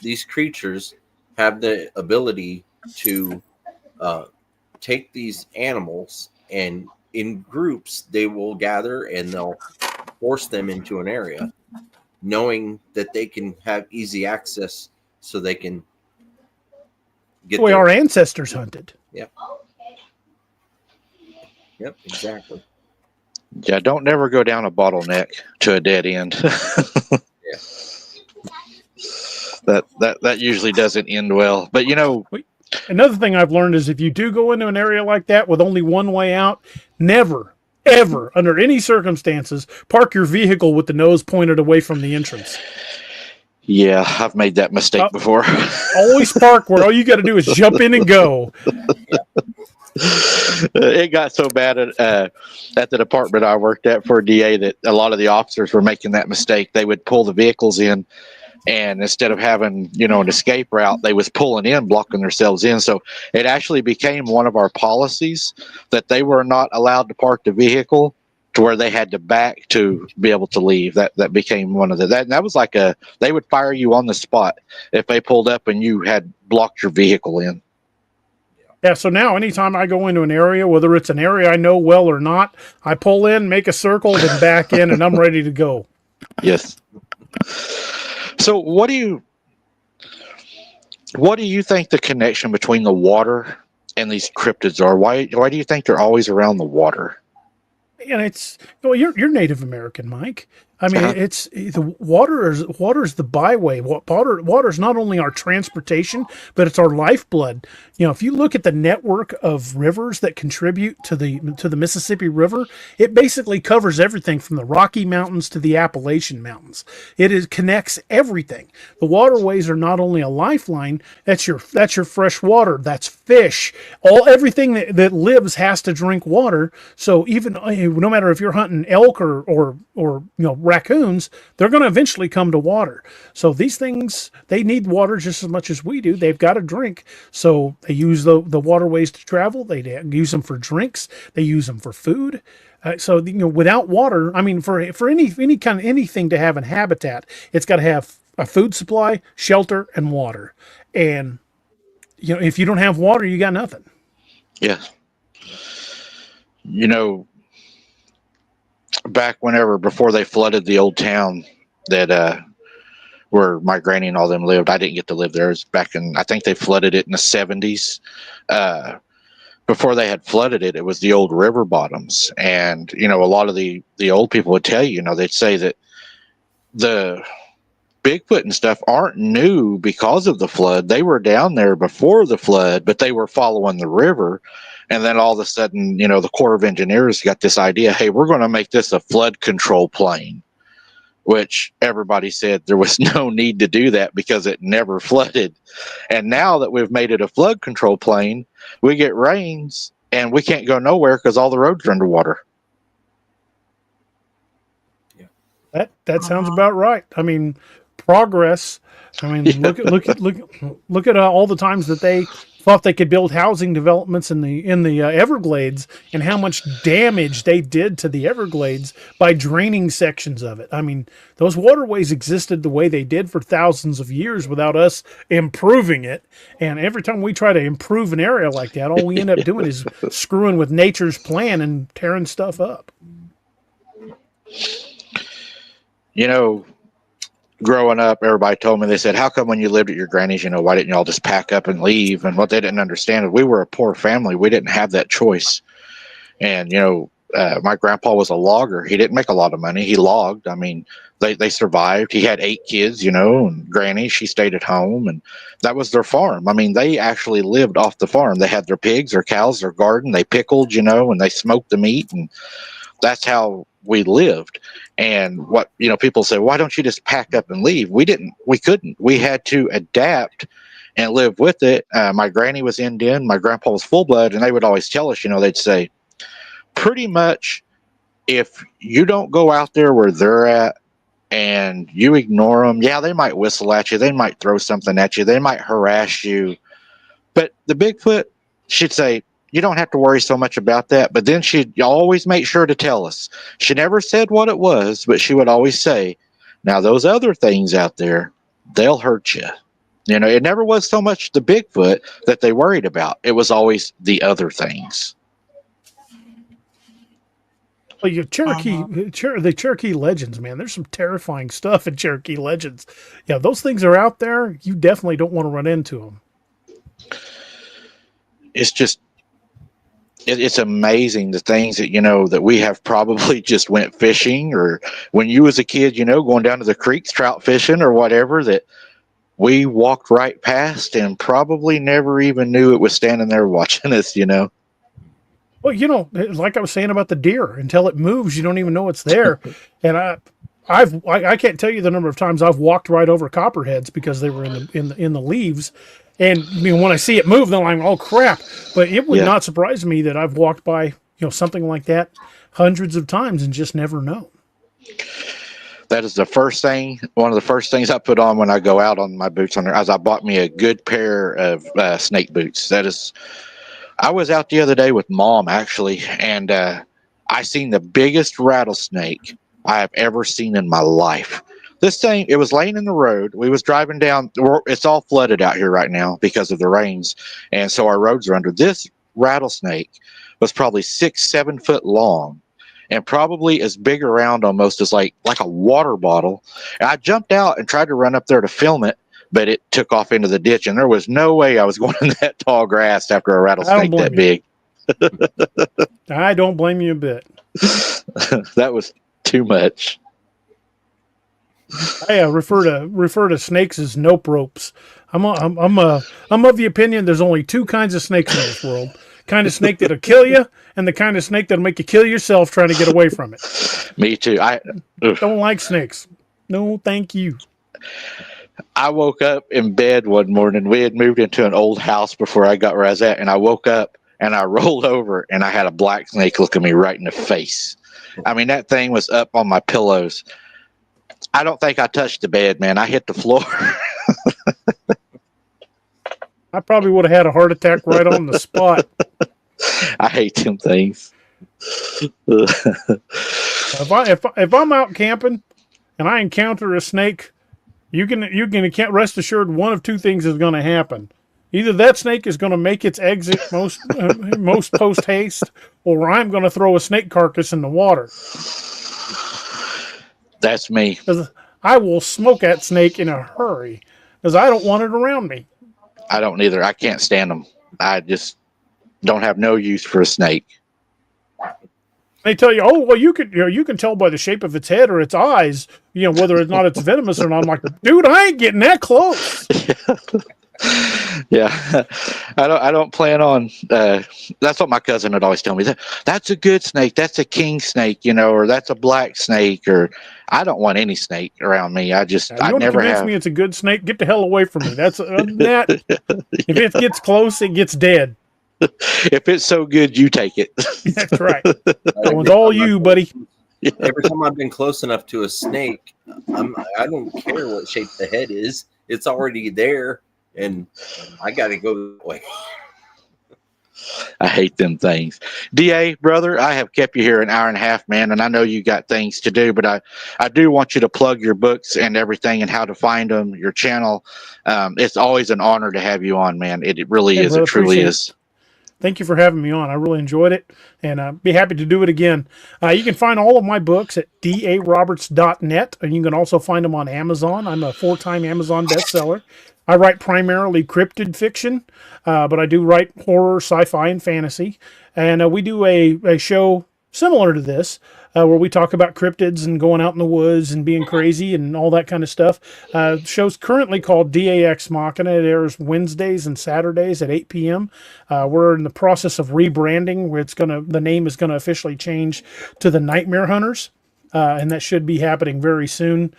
Speaker 4: these creatures have the ability to take these animals, and in groups they will gather and they'll force them into an area, knowing that they can have easy access so they can get
Speaker 5: the way our ancestors hunted.
Speaker 4: Yep, exactly.
Speaker 2: Yeah, don't never go down a bottleneck to a dead end.
Speaker 4: Yeah.
Speaker 2: That usually doesn't end well. But
Speaker 5: another thing I've learned is if you do go into an area like that with only one way out, never, ever, under any circumstances, park your vehicle with the nose pointed away from the entrance.
Speaker 2: Yeah, I've made that mistake before.
Speaker 5: Always park where all you got to do is jump in and go.
Speaker 2: It got so bad at the department I worked at for a DA that a lot of the officers were making that mistake. They would pull the vehicles in, and instead of having an escape route, they was pulling in, blocking themselves in. So it actually became one of our policies that they were not allowed to park the vehicle to where they had to back to be able to leave. That became one of that was like they would fire you on the spot if they pulled up and you had blocked your vehicle in.
Speaker 5: Yeah, so now anytime I go into an area, whether it's an area I know well or not, I pull in, make a circle, then back in, and I'm ready to go.
Speaker 2: Yes. So what do you think the connection between the water and these cryptids are? Why do you think they're always around the water?
Speaker 5: And you're Native American, Mike. I mean, it's the water is the byway. Water is not only our transportation, but it's our lifeblood. If you look at the network of rivers that contribute to the Mississippi River, it basically covers everything from the Rocky Mountains to the Appalachian Mountains. It connects everything. The waterways are not only a lifeline. That's your fresh water. That's fish. Everything that lives has to drink water. So even no matter if you're hunting elk or raccoons, they're going to eventually come to water. So these things, they need water just as much as we do. They've got to drink. So they use the waterways to travel. They use them for drinks. They use them for food. So without water, I mean, for any kind of anything to have a habitat, it's got to have a food supply, shelter, and water. And if you don't have water, you got nothing.
Speaker 2: Yeah. Back before they flooded the old town that where my granny and all them lived, I didn't get to live there. It was back in, I think they flooded it in the 70s. Before they had flooded it, it was the old river bottoms. And, a lot of the old people would tell you, they'd say that the Bigfoot and stuff aren't new because of the flood. They were down there before the flood, but they were following the river. And then all of a sudden, the Corps of Engineers got this idea, hey, we're going to make this a flood control plain. which everybody said there was no need to do that because it never flooded. And now that we've made it a flood control plain, we get rains and we can't go nowhere because all the roads are underwater.
Speaker 5: That sounds about right. I mean, progress. I mean, look at all the times that they thought they could build housing developments in the Everglades, and how much damage they did to the Everglades by draining sections of it. I mean, those waterways existed the way they did for thousands of years without us improving it. And every time we try to improve an area like that, all we end up doing is screwing with nature's plan and tearing stuff up.
Speaker 2: You know, growing up, everybody told me, they said, how come when you lived at your granny's, you know, why didn't y'all just pack up and leave? And what they didn't understand is we were a poor family. We didn't have that choice. And, you know, my grandpa was a logger. He didn't make a lot of money. He logged. I mean, they survived. He had 8 kids, you know, and granny, she stayed at home, and that was their farm. I mean, they actually lived off the farm. They had their pigs, their cows, their garden. They pickled, you know, and they smoked the meat, and that's how we lived. And what, you know, people say, why don't you just pack up and leave? We couldn't. We had to adapt and live with it. My granny was Indian, my grandpa was full blood, and they would always tell us, you know, they'd say, pretty much, if you don't go out there where they're at and you ignore them, yeah, they might whistle at you, they might throw something at you, they might harass you, but the Bigfoot, she'd say, you don't have to worry so much about that. But then she'd always make sure to tell us. She never said what it was, but she would always say, now those other things out there, they'll hurt you. You know, it never was so much the Bigfoot that they worried about. It was always the other things.
Speaker 5: Well, the Cherokee legends, man, there's some terrifying stuff in Cherokee legends. Yeah, those things are out there. You definitely don't want to run into them.
Speaker 2: It's just, it's amazing the things that, you know, that we have probably just went fishing, or when you was a kid, you know, going down to the creeks, trout fishing or whatever, that we walked right past and probably never even knew it was standing there watching us, you know.
Speaker 5: Well, you know, like I was saying about the deer, until it moves, you don't even know it's there. And I can't tell you the number of times I've walked right over copperheads because they were in the leaves. And I mean, when I see it move, then I'm, oh crap! But it would not surprise me that I've walked by, you know, something like that hundreds of times and just never known.
Speaker 2: That is the first thing. One of the first things I put on when I go out on my boots on there, as I bought me a good pair of snake boots. That is, I was out the other day with Mom actually, and I seen the biggest rattlesnake I have ever seen in my life. This thing, it was laying in the road. We was driving down. It's all flooded out here right now because of the rains, and so our roads are under. This rattlesnake was probably 6-7 foot long, and probably as big around almost as like a water bottle. And I jumped out and tried to run up there to film it, but it took off into the ditch, and there was no way I was going in that tall grass after a rattlesnake that big.
Speaker 5: I don't blame you a bit.
Speaker 2: That was too much.
Speaker 5: I refer to snakes as nope ropes. I'm of the opinion there's only 2 kinds of snakes in this world: kind of snake that'll kill you, and the kind of snake that'll make you kill yourself trying to get away from it.
Speaker 2: Me too. I
Speaker 5: don't like snakes. No, thank you.
Speaker 2: I woke up in bed one morning. We had moved into an old house before I got where I was at, and I woke up and I rolled over and I had a black snake look at me right in the face. I mean, that thing was up on my pillows. I don't think I touched the bed, man. I hit the floor.
Speaker 5: I probably would have had a heart attack right on the spot.
Speaker 2: I hate them things.
Speaker 5: If I'm out camping and I encounter a snake, you can rest assured one of 2 things is going to happen. Either that snake is going to make its exit most post haste, or I'm going to throw a snake carcass in the water.
Speaker 2: That's me.
Speaker 5: I will smoke that snake in a hurry because I don't want it around me.
Speaker 2: I don't either. I can't stand them. I just don't have no use for a snake.
Speaker 5: They tell you, oh, well, you can tell by the shape of its head or its eyes, you know, whether or not it's venomous or not. I'm like, dude, I ain't getting that close.
Speaker 2: Yeah, I don't plan on. That's what my cousin would always tell me. That's a good snake. That's a king snake, or that's a black snake. Or I don't want any snake around me.
Speaker 5: Now,
Speaker 2: I
Speaker 5: you want to
Speaker 2: never
Speaker 5: convince
Speaker 2: have.
Speaker 5: me it's a good snake? Get the hell away from me. That's that. If it gets close, it gets dead.
Speaker 2: If it's so good, you take it.
Speaker 5: That's right. That one's all you, buddy.
Speaker 4: Every time I've been close enough to a snake, I don't care what shape the head is. It's already there, and I got to go that way.
Speaker 2: I hate them things. DA, brother, I have kept you here an hour and a half, man, and I know you got things to do, but I do want you to plug your books and everything and how to find them, your channel. It's always an honor to have you on, man. It really
Speaker 5: Hey,
Speaker 2: is.
Speaker 5: brother,
Speaker 2: It truly
Speaker 5: appreciate
Speaker 2: is.
Speaker 5: Thank you for having me on. I really enjoyed it, and be happy to do it again. You can find all of my books at daroberts.net, and you can also find them on Amazon. I'm a 4-time Amazon bestseller. I write primarily cryptid fiction, but I do write horror, sci-fi, and fantasy. And we do a show similar to this, where we talk about cryptids and going out in the woods and being crazy and all that kind of stuff. The show's currently called DAX Machina. It airs Wednesdays and Saturdays at 8 p.m. We're in the process of rebranding, where the name is gonna officially change to the Nightmare Hunters. And that should be happening very soon.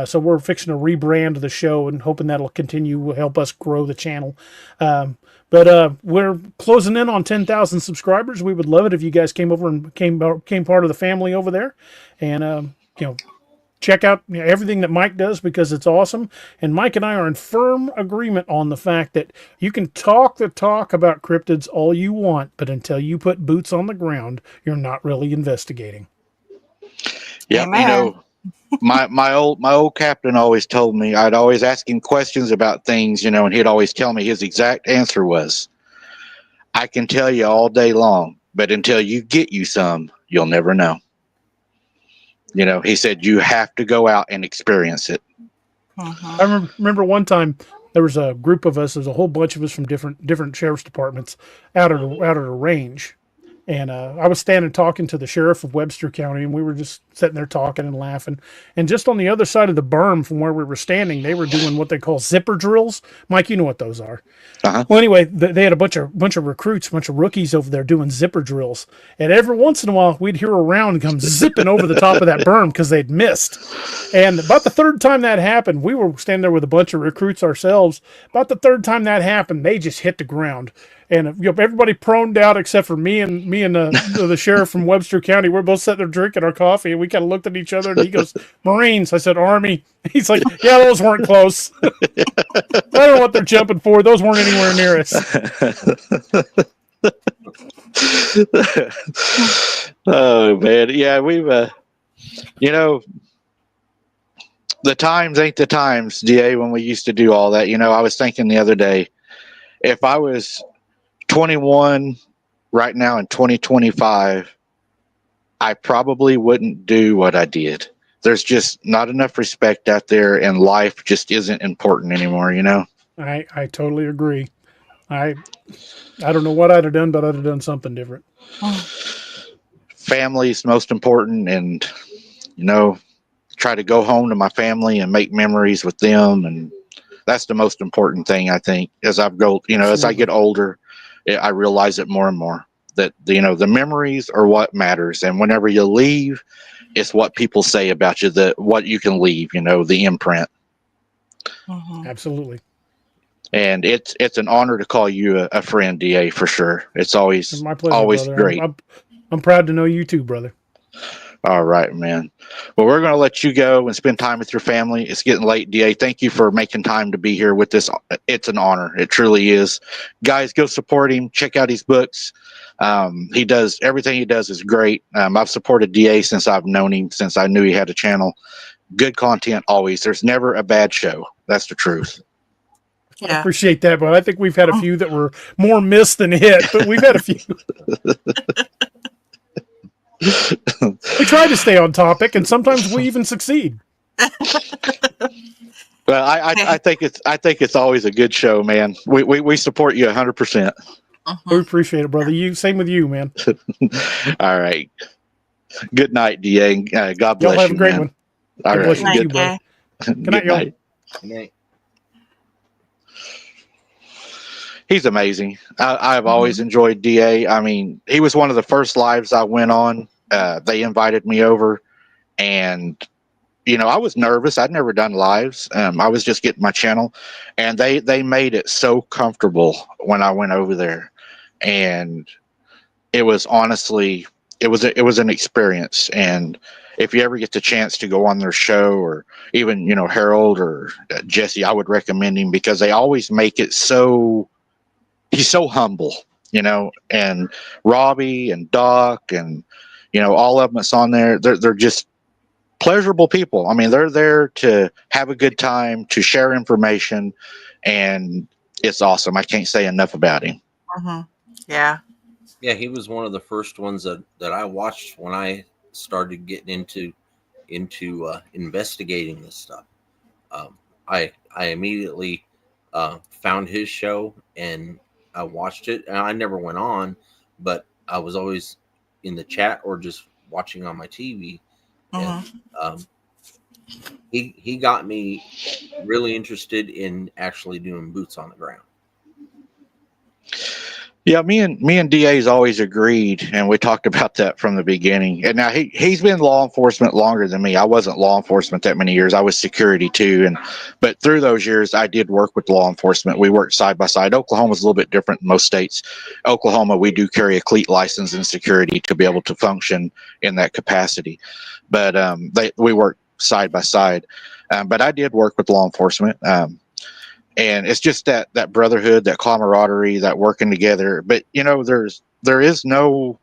Speaker 5: So we're fixing to rebrand the show and hoping that'll continue to help us grow the channel. But we're closing in on 10,000 subscribers. We would love it if you guys came over and came part of the family over there, and check out everything that Mike does, because it's awesome. And Mike and I are in firm agreement on the fact that you can talk the talk about cryptids all you want, but until you put boots on the ground, you're not really investigating.
Speaker 2: Yeah,
Speaker 3: Amen.
Speaker 2: my old captain always told me, I'd always ask him questions about things, and he'd always tell me his exact answer was, I can tell you all day long, but until you get you some, you'll never know. He said you have to go out and experience it.
Speaker 5: I remember one time there was a group of us. There's a whole bunch of us from different sheriff's departments out at a range, and I was standing talking to the sheriff of Webster County, and we were just sitting there talking and laughing. And just on the other side of the berm from where we were standing, they were doing what they call zipper drills. Mike, you know what those are.
Speaker 2: Uh-huh.
Speaker 5: Well, anyway, they had a bunch of recruits, a bunch of rookies over there doing zipper drills. And every once in a while, we'd hear a round come zipping over the top of that berm because they'd missed. And about the third time that happened, we were standing there with a bunch of recruits ourselves. About the third time that happened, they just hit the ground. And everybody proned out except for me and the sheriff from Webster County. We're both sitting there drinking our coffee, and we kind of looked at each other. And he goes, "Marines." I said, "Army." He's like, "Yeah, those weren't close." I don't know what they're jumping for. Those weren't anywhere near us.
Speaker 2: Oh man, yeah, we've the times ain't the times, DA, when we used to do all that. I was thinking the other day, if I was 21 right now in 2025, I probably wouldn't do what I did. There's just not enough respect out there, and life just isn't important anymore,
Speaker 5: I totally agree. I don't know what I'd have done, but I'd have done something different.
Speaker 2: Family's most important, and try to go home to my family and make memories with them, and that's the most important thing, I think. As I get older, I realize it more and more that the memories are what matters, and whenever you leave, it's what people say about you, what you can leave, the imprint.
Speaker 5: Absolutely.
Speaker 2: And it's an honor to call you a friend, DA, for sure. It's always
Speaker 5: My pleasure,
Speaker 2: always
Speaker 5: brother.
Speaker 2: great.
Speaker 5: I'm proud to know you too, brother.
Speaker 2: All right, man. Well, we're going to let you go and spend time with your family. It's getting late, DA. Thank you for making time to be here with us. It's an honor. It truly is. Guys, go support him. Check out his books. He does everything he does is great. I've supported DA since I've known him, since I knew he had a channel. Good content always. There's never a bad show. That's the truth.
Speaker 5: I appreciate that, but I think we've had a few that were more missed than hit, but we've had a few. We try to stay on topic, and sometimes we even succeed.
Speaker 2: Well, I think it's always a good show, man. We support you 100%.
Speaker 5: We appreciate it, brother. Same with you, man.
Speaker 2: All right. Good night, DA. God bless you.
Speaker 5: Y'all have a great one.
Speaker 2: All right.
Speaker 5: Good night, you, brother. Good night, y'all.
Speaker 4: Good night.
Speaker 2: He's amazing. I've always
Speaker 3: Mhm.
Speaker 2: enjoyed DA. I mean, he was one of the first lives I went on. They invited me over, and I was nervous. I'd never done lives. I was just getting my channel, and they made it so comfortable when I went over there, and it was honestly it was an experience. And if you ever get the chance to go on their show, or even Harold or Jesse, I would recommend him, because they always make it so he's so humble, and Robbie and Doc and all of them that's on there, they're just pleasurable people. I mean, they're there to have a good time, to share information, and it's awesome. I can't say enough about him.
Speaker 3: Mhm. Yeah.
Speaker 4: Yeah, he was one of the first ones that I watched when I started getting into investigating this stuff. I immediately found his show and I watched it. And I never went on, but I was always in the chat or just watching on my TV. And
Speaker 3: Mhm.
Speaker 4: he got me really interested in actually doing boots on the ground.
Speaker 2: Yeah, me and DA's always agreed, and we talked about that from the beginning. And now he's been law enforcement longer than me. I wasn't law enforcement that many years. I was security too, but through those years, I did work with law enforcement. We worked side by side. Oklahoma's a little bit different than most states. Oklahoma, we do carry a cleat license in security to be able to function in that capacity. But we work side by side. But I did work with law enforcement. And it's just that brotherhood, that camaraderie, that working together. But there is no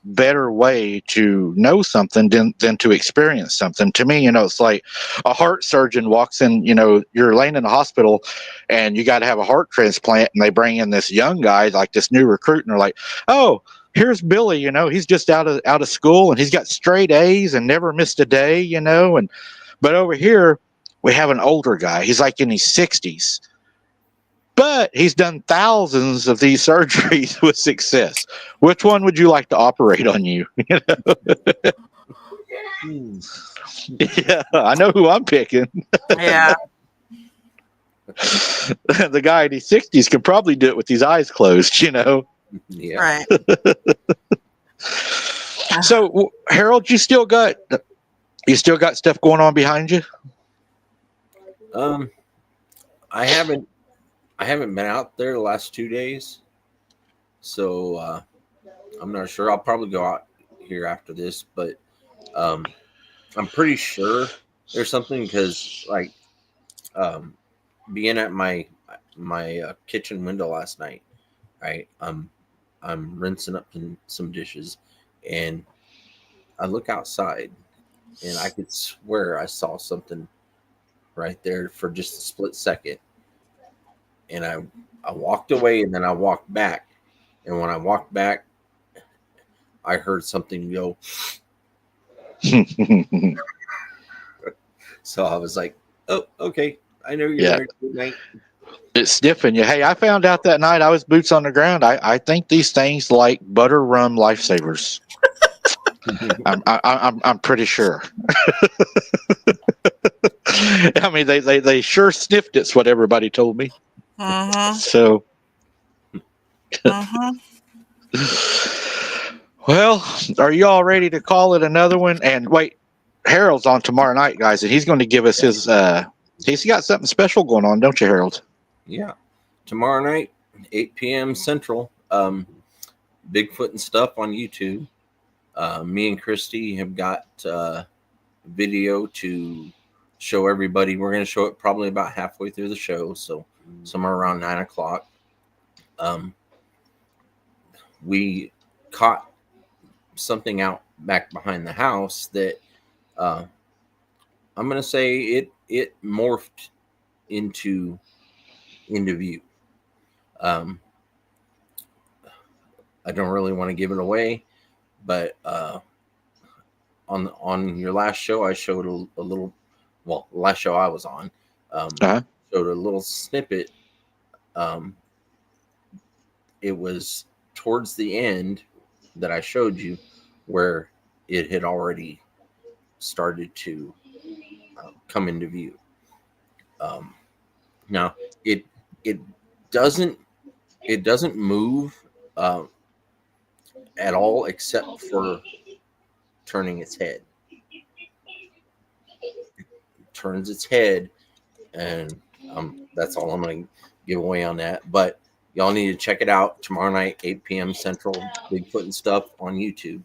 Speaker 2: better way to know something than to experience something. To me, it's like a heart surgeon walks in. You're laying in the hospital and you got to have a heart transplant, and they bring in this young guy, like this new recruit, and they're like, oh, here's Billy. He's just out of school, and he's got straight A's and never missed a day. But over here we have an older guy. He's like in his 60s, but he's done thousands of these surgeries with success. Which one would you like to operate on you? Yeah, I know who I'm picking.
Speaker 3: Yeah.
Speaker 2: The guy in his 60s could probably do it with his eyes closed.
Speaker 4: Yeah.
Speaker 3: Right.
Speaker 2: So, Harold, you still got stuff going on behind you?
Speaker 4: I haven't been out there the last 2 days, so I'm not sure. I'll probably go out here after this, but I'm pretty sure there's something, because like being at my kitchen window last night, right? I'm rinsing up some dishes, and I look outside, and I could swear I saw something right there for just a split second, and I walked away, and then I walked back, and when I walked back, I heard something go. So I was like, "Oh, okay. I know you're
Speaker 2: Yeah.
Speaker 4: there. Good night."
Speaker 2: It's sniffing you. Hey, I found out that night I was boots on the ground. I think these things like butter rum lifesavers. I'm pretty sure. I mean, they sure sniffed it's what everybody told me.
Speaker 3: Mhm.
Speaker 2: So,
Speaker 3: Mhm.
Speaker 2: well, are you all ready to call it another one? And wait, Harold's on tomorrow night, guys, and he's going to give us his. He's got something special going on, don't you, Harold?
Speaker 4: Yeah. Tomorrow night, 8 p.m. Central. Bigfoot and stuff on YouTube. Me and Christy have got video to show everybody. We're going to show it probably about halfway through the show, so somewhere around 9:00. We caught something out back behind the house that I'm going to say it morphed into view. I don't really want to give it away, but on your last show, I showed a little. Well, the last show I was on, showed a little snippet. It was towards the end that I showed you, where it had already started to come into view. Now it doesn't it doesn't move at all except for turning its head. It turns its head, and that's all I'm going to give away on that. But y'all need to check it out tomorrow night, 8 p.m. Central, Bigfoot and Stuff on YouTube.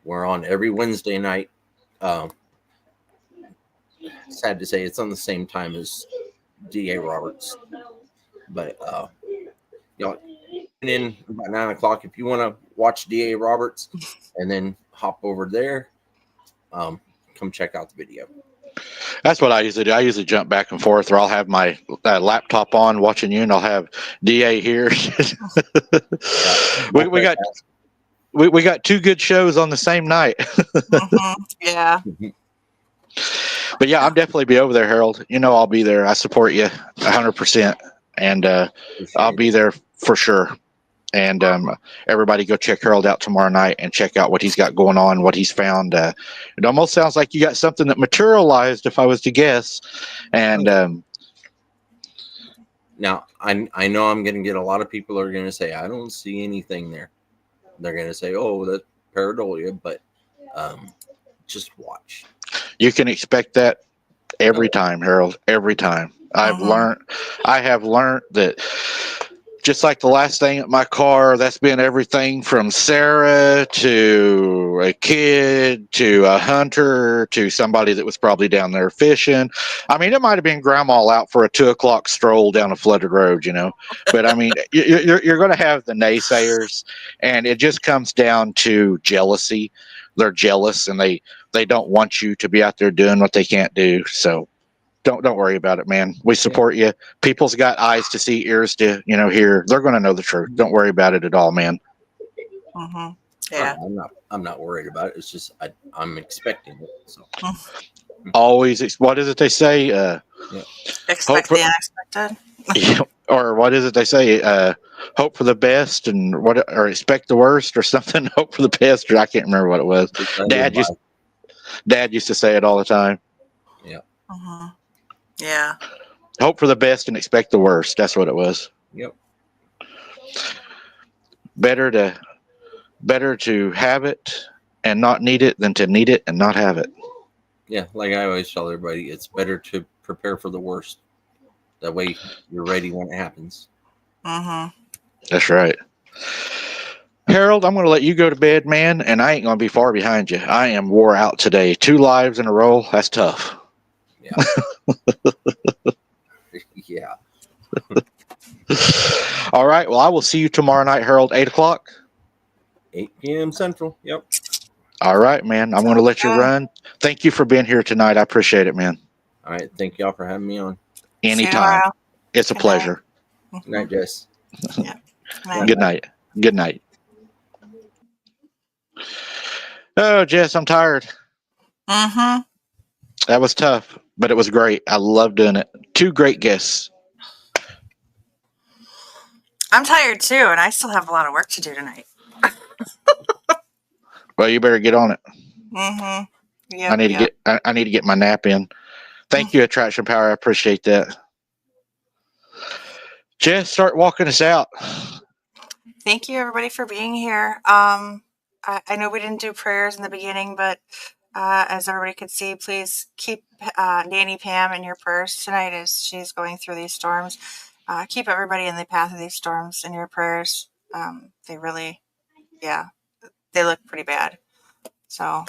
Speaker 4: We're on every Wednesday night. Sad to say, it's on the same time as D.A. Roberts. But y'all tune in about 9 o'clock if you want to watch D.A. Roberts, and then hop over there. Come check out the video.
Speaker 2: That's what I usually do. I usually jump back and forth, or I'll have my laptop on watching you, and I'll have DA here. we got two good shows on the same night.
Speaker 3: Yeah.
Speaker 2: But yeah, I'll definitely be over there, Harold. You know, I'll be there. I support you 100%, and I'll be there for sure. And everybody go check Harold out tomorrow night and check out what he's got going on, what he's found. It almost sounds like you got something that materialized, if I was to guess. And
Speaker 4: now, I know I'm going to get a lot of people are going to say, I don't see anything there. They're going to say, oh, that's pareidolia, but just watch.
Speaker 2: You can expect that every time, Harold, every time. I have learned that just like the last thing at my car, that's been everything from Sarah to a kid to a hunter to somebody that was probably down there fishing. I mean, it might have been grandma out for a 2:00 stroll down a flooded road, you know. But I mean, you're going to have the naysayers, and it just comes down to jealousy. They're jealous, and they don't want you to be out there doing what they can't do. So don't worry about it, man. We support you. People's got eyes to see, ears to, hear. They're going to know the truth. Don't worry about it at all, man.
Speaker 3: Yeah.
Speaker 4: I'm not worried about it. It's just I'm expecting it. So
Speaker 2: always, what is it they say?
Speaker 3: Expect the unexpected.
Speaker 2: Or what is it they say? Hope for the best and or expect the worst or something. Hope for the best, or I can't remember what it was. Dad used to say it all the time.
Speaker 4: Yeah.
Speaker 3: Yeah.
Speaker 2: Hope for the best and expect the worst. That's what it was.
Speaker 4: Yep.
Speaker 2: Better to have it and not need it than to need it and not have it.
Speaker 4: Yeah, like I always tell everybody, it's better to prepare for the worst. That way you're ready when it happens.
Speaker 2: That's right. Harold, I'm going to let you go to bed, man, and I ain't going to be far behind you. I am wore out today. 2 lives in a row. That's tough.
Speaker 4: Yeah. Yeah.
Speaker 2: All right. Well, I will see you tomorrow night, Harold, 8 o'clock.
Speaker 4: 8 p.m. Central. Yep.
Speaker 2: All right, man. I'm going to let you run. Thank you for being here tonight. I appreciate it, man.
Speaker 4: All right. Thank y'all for having me on.
Speaker 2: Anytime. It's a pleasure.
Speaker 4: Good night, Jess.
Speaker 3: Yeah.
Speaker 2: Good night. Good night. Oh, Jess, I'm tired. That was tough, but it was great. I love doing it. 2 great guests.
Speaker 3: I'm tired too, and I still have a lot of work to do tonight.
Speaker 2: Well, you better get on it.
Speaker 3: Yep,
Speaker 2: I need to get my nap in. Thank you, Attraction Power. I appreciate that. Jess, start walking us out.
Speaker 3: Thank you, everybody, for being here. I know we didn't do prayers in the beginning, but as everybody could see, please keep Nanny Pam in your prayers tonight as she's going through these storms. Keep everybody in the path of these storms in your prayers. They really, they look pretty bad. So,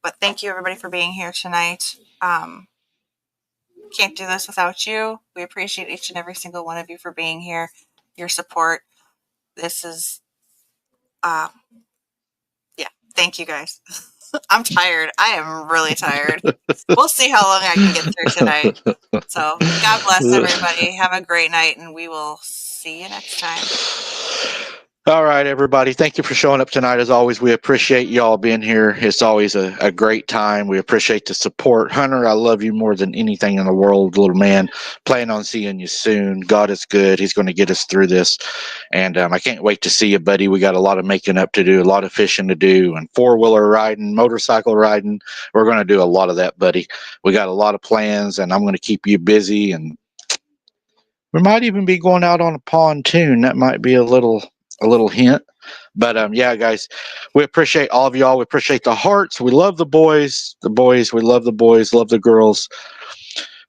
Speaker 3: but thank you, everybody, for being here tonight. Can't do this without you. We appreciate each and every single one of you for being here, your support. This is, thank you guys. I'm tired. I am really tired. We'll see how long I can get through tonight. So God bless everybody. Have a great night, and we will see you next time.
Speaker 2: All right, everybody. Thank you for showing up tonight. As always, we appreciate y'all being here. It's always a great time. We appreciate the support. Hunter, I love you more than anything in the world, little man. Plan on seeing you soon. God is good. He's going to get us through this. And I can't wait to see you, buddy. We got a lot of making up to do, a lot of fishing to do, and 4-wheeler riding, motorcycle riding. We're going to do a lot of that, buddy. We got a lot of plans, and I'm going to keep you busy. And We might even be going out on a pontoon. That might be a little hint. But yeah, guys, we appreciate all of y'all. We appreciate the hearts. We love the boys. The boys. We love the boys. Love the girls.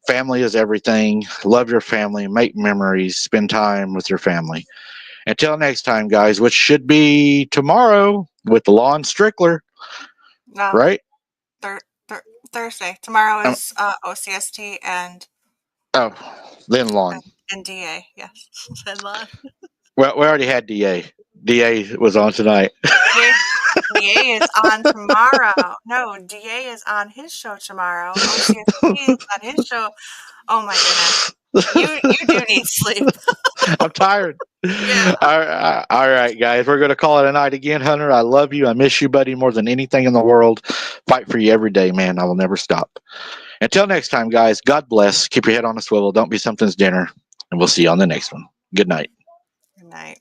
Speaker 2: Family is everything. Love your family. Make memories. Spend time with your family. Until next time, guys, which should be tomorrow with the Lawn Strickler,
Speaker 3: No,
Speaker 2: right?
Speaker 3: Thursday. Tomorrow
Speaker 2: Um,
Speaker 3: is OCST and
Speaker 2: oh, then Lawn.
Speaker 3: DA. Yes, and Lon.
Speaker 2: Well, we already had DA. DA was on tonight.
Speaker 3: DA is on tomorrow. No, DA is on his show tomorrow. OCST is on his show. Oh my goodness. You do need sleep.
Speaker 2: I'm tired.
Speaker 3: Yeah.
Speaker 2: All right, guys. We're going to call it a night again, Hunter. I love you. I miss you, buddy, more than anything in the world. Fight for you every day, man. I will never stop. Until next time, guys, God bless. Keep your head on a swivel. Don't be something's dinner. And we'll see you on the next one. Good night.
Speaker 3: Good night.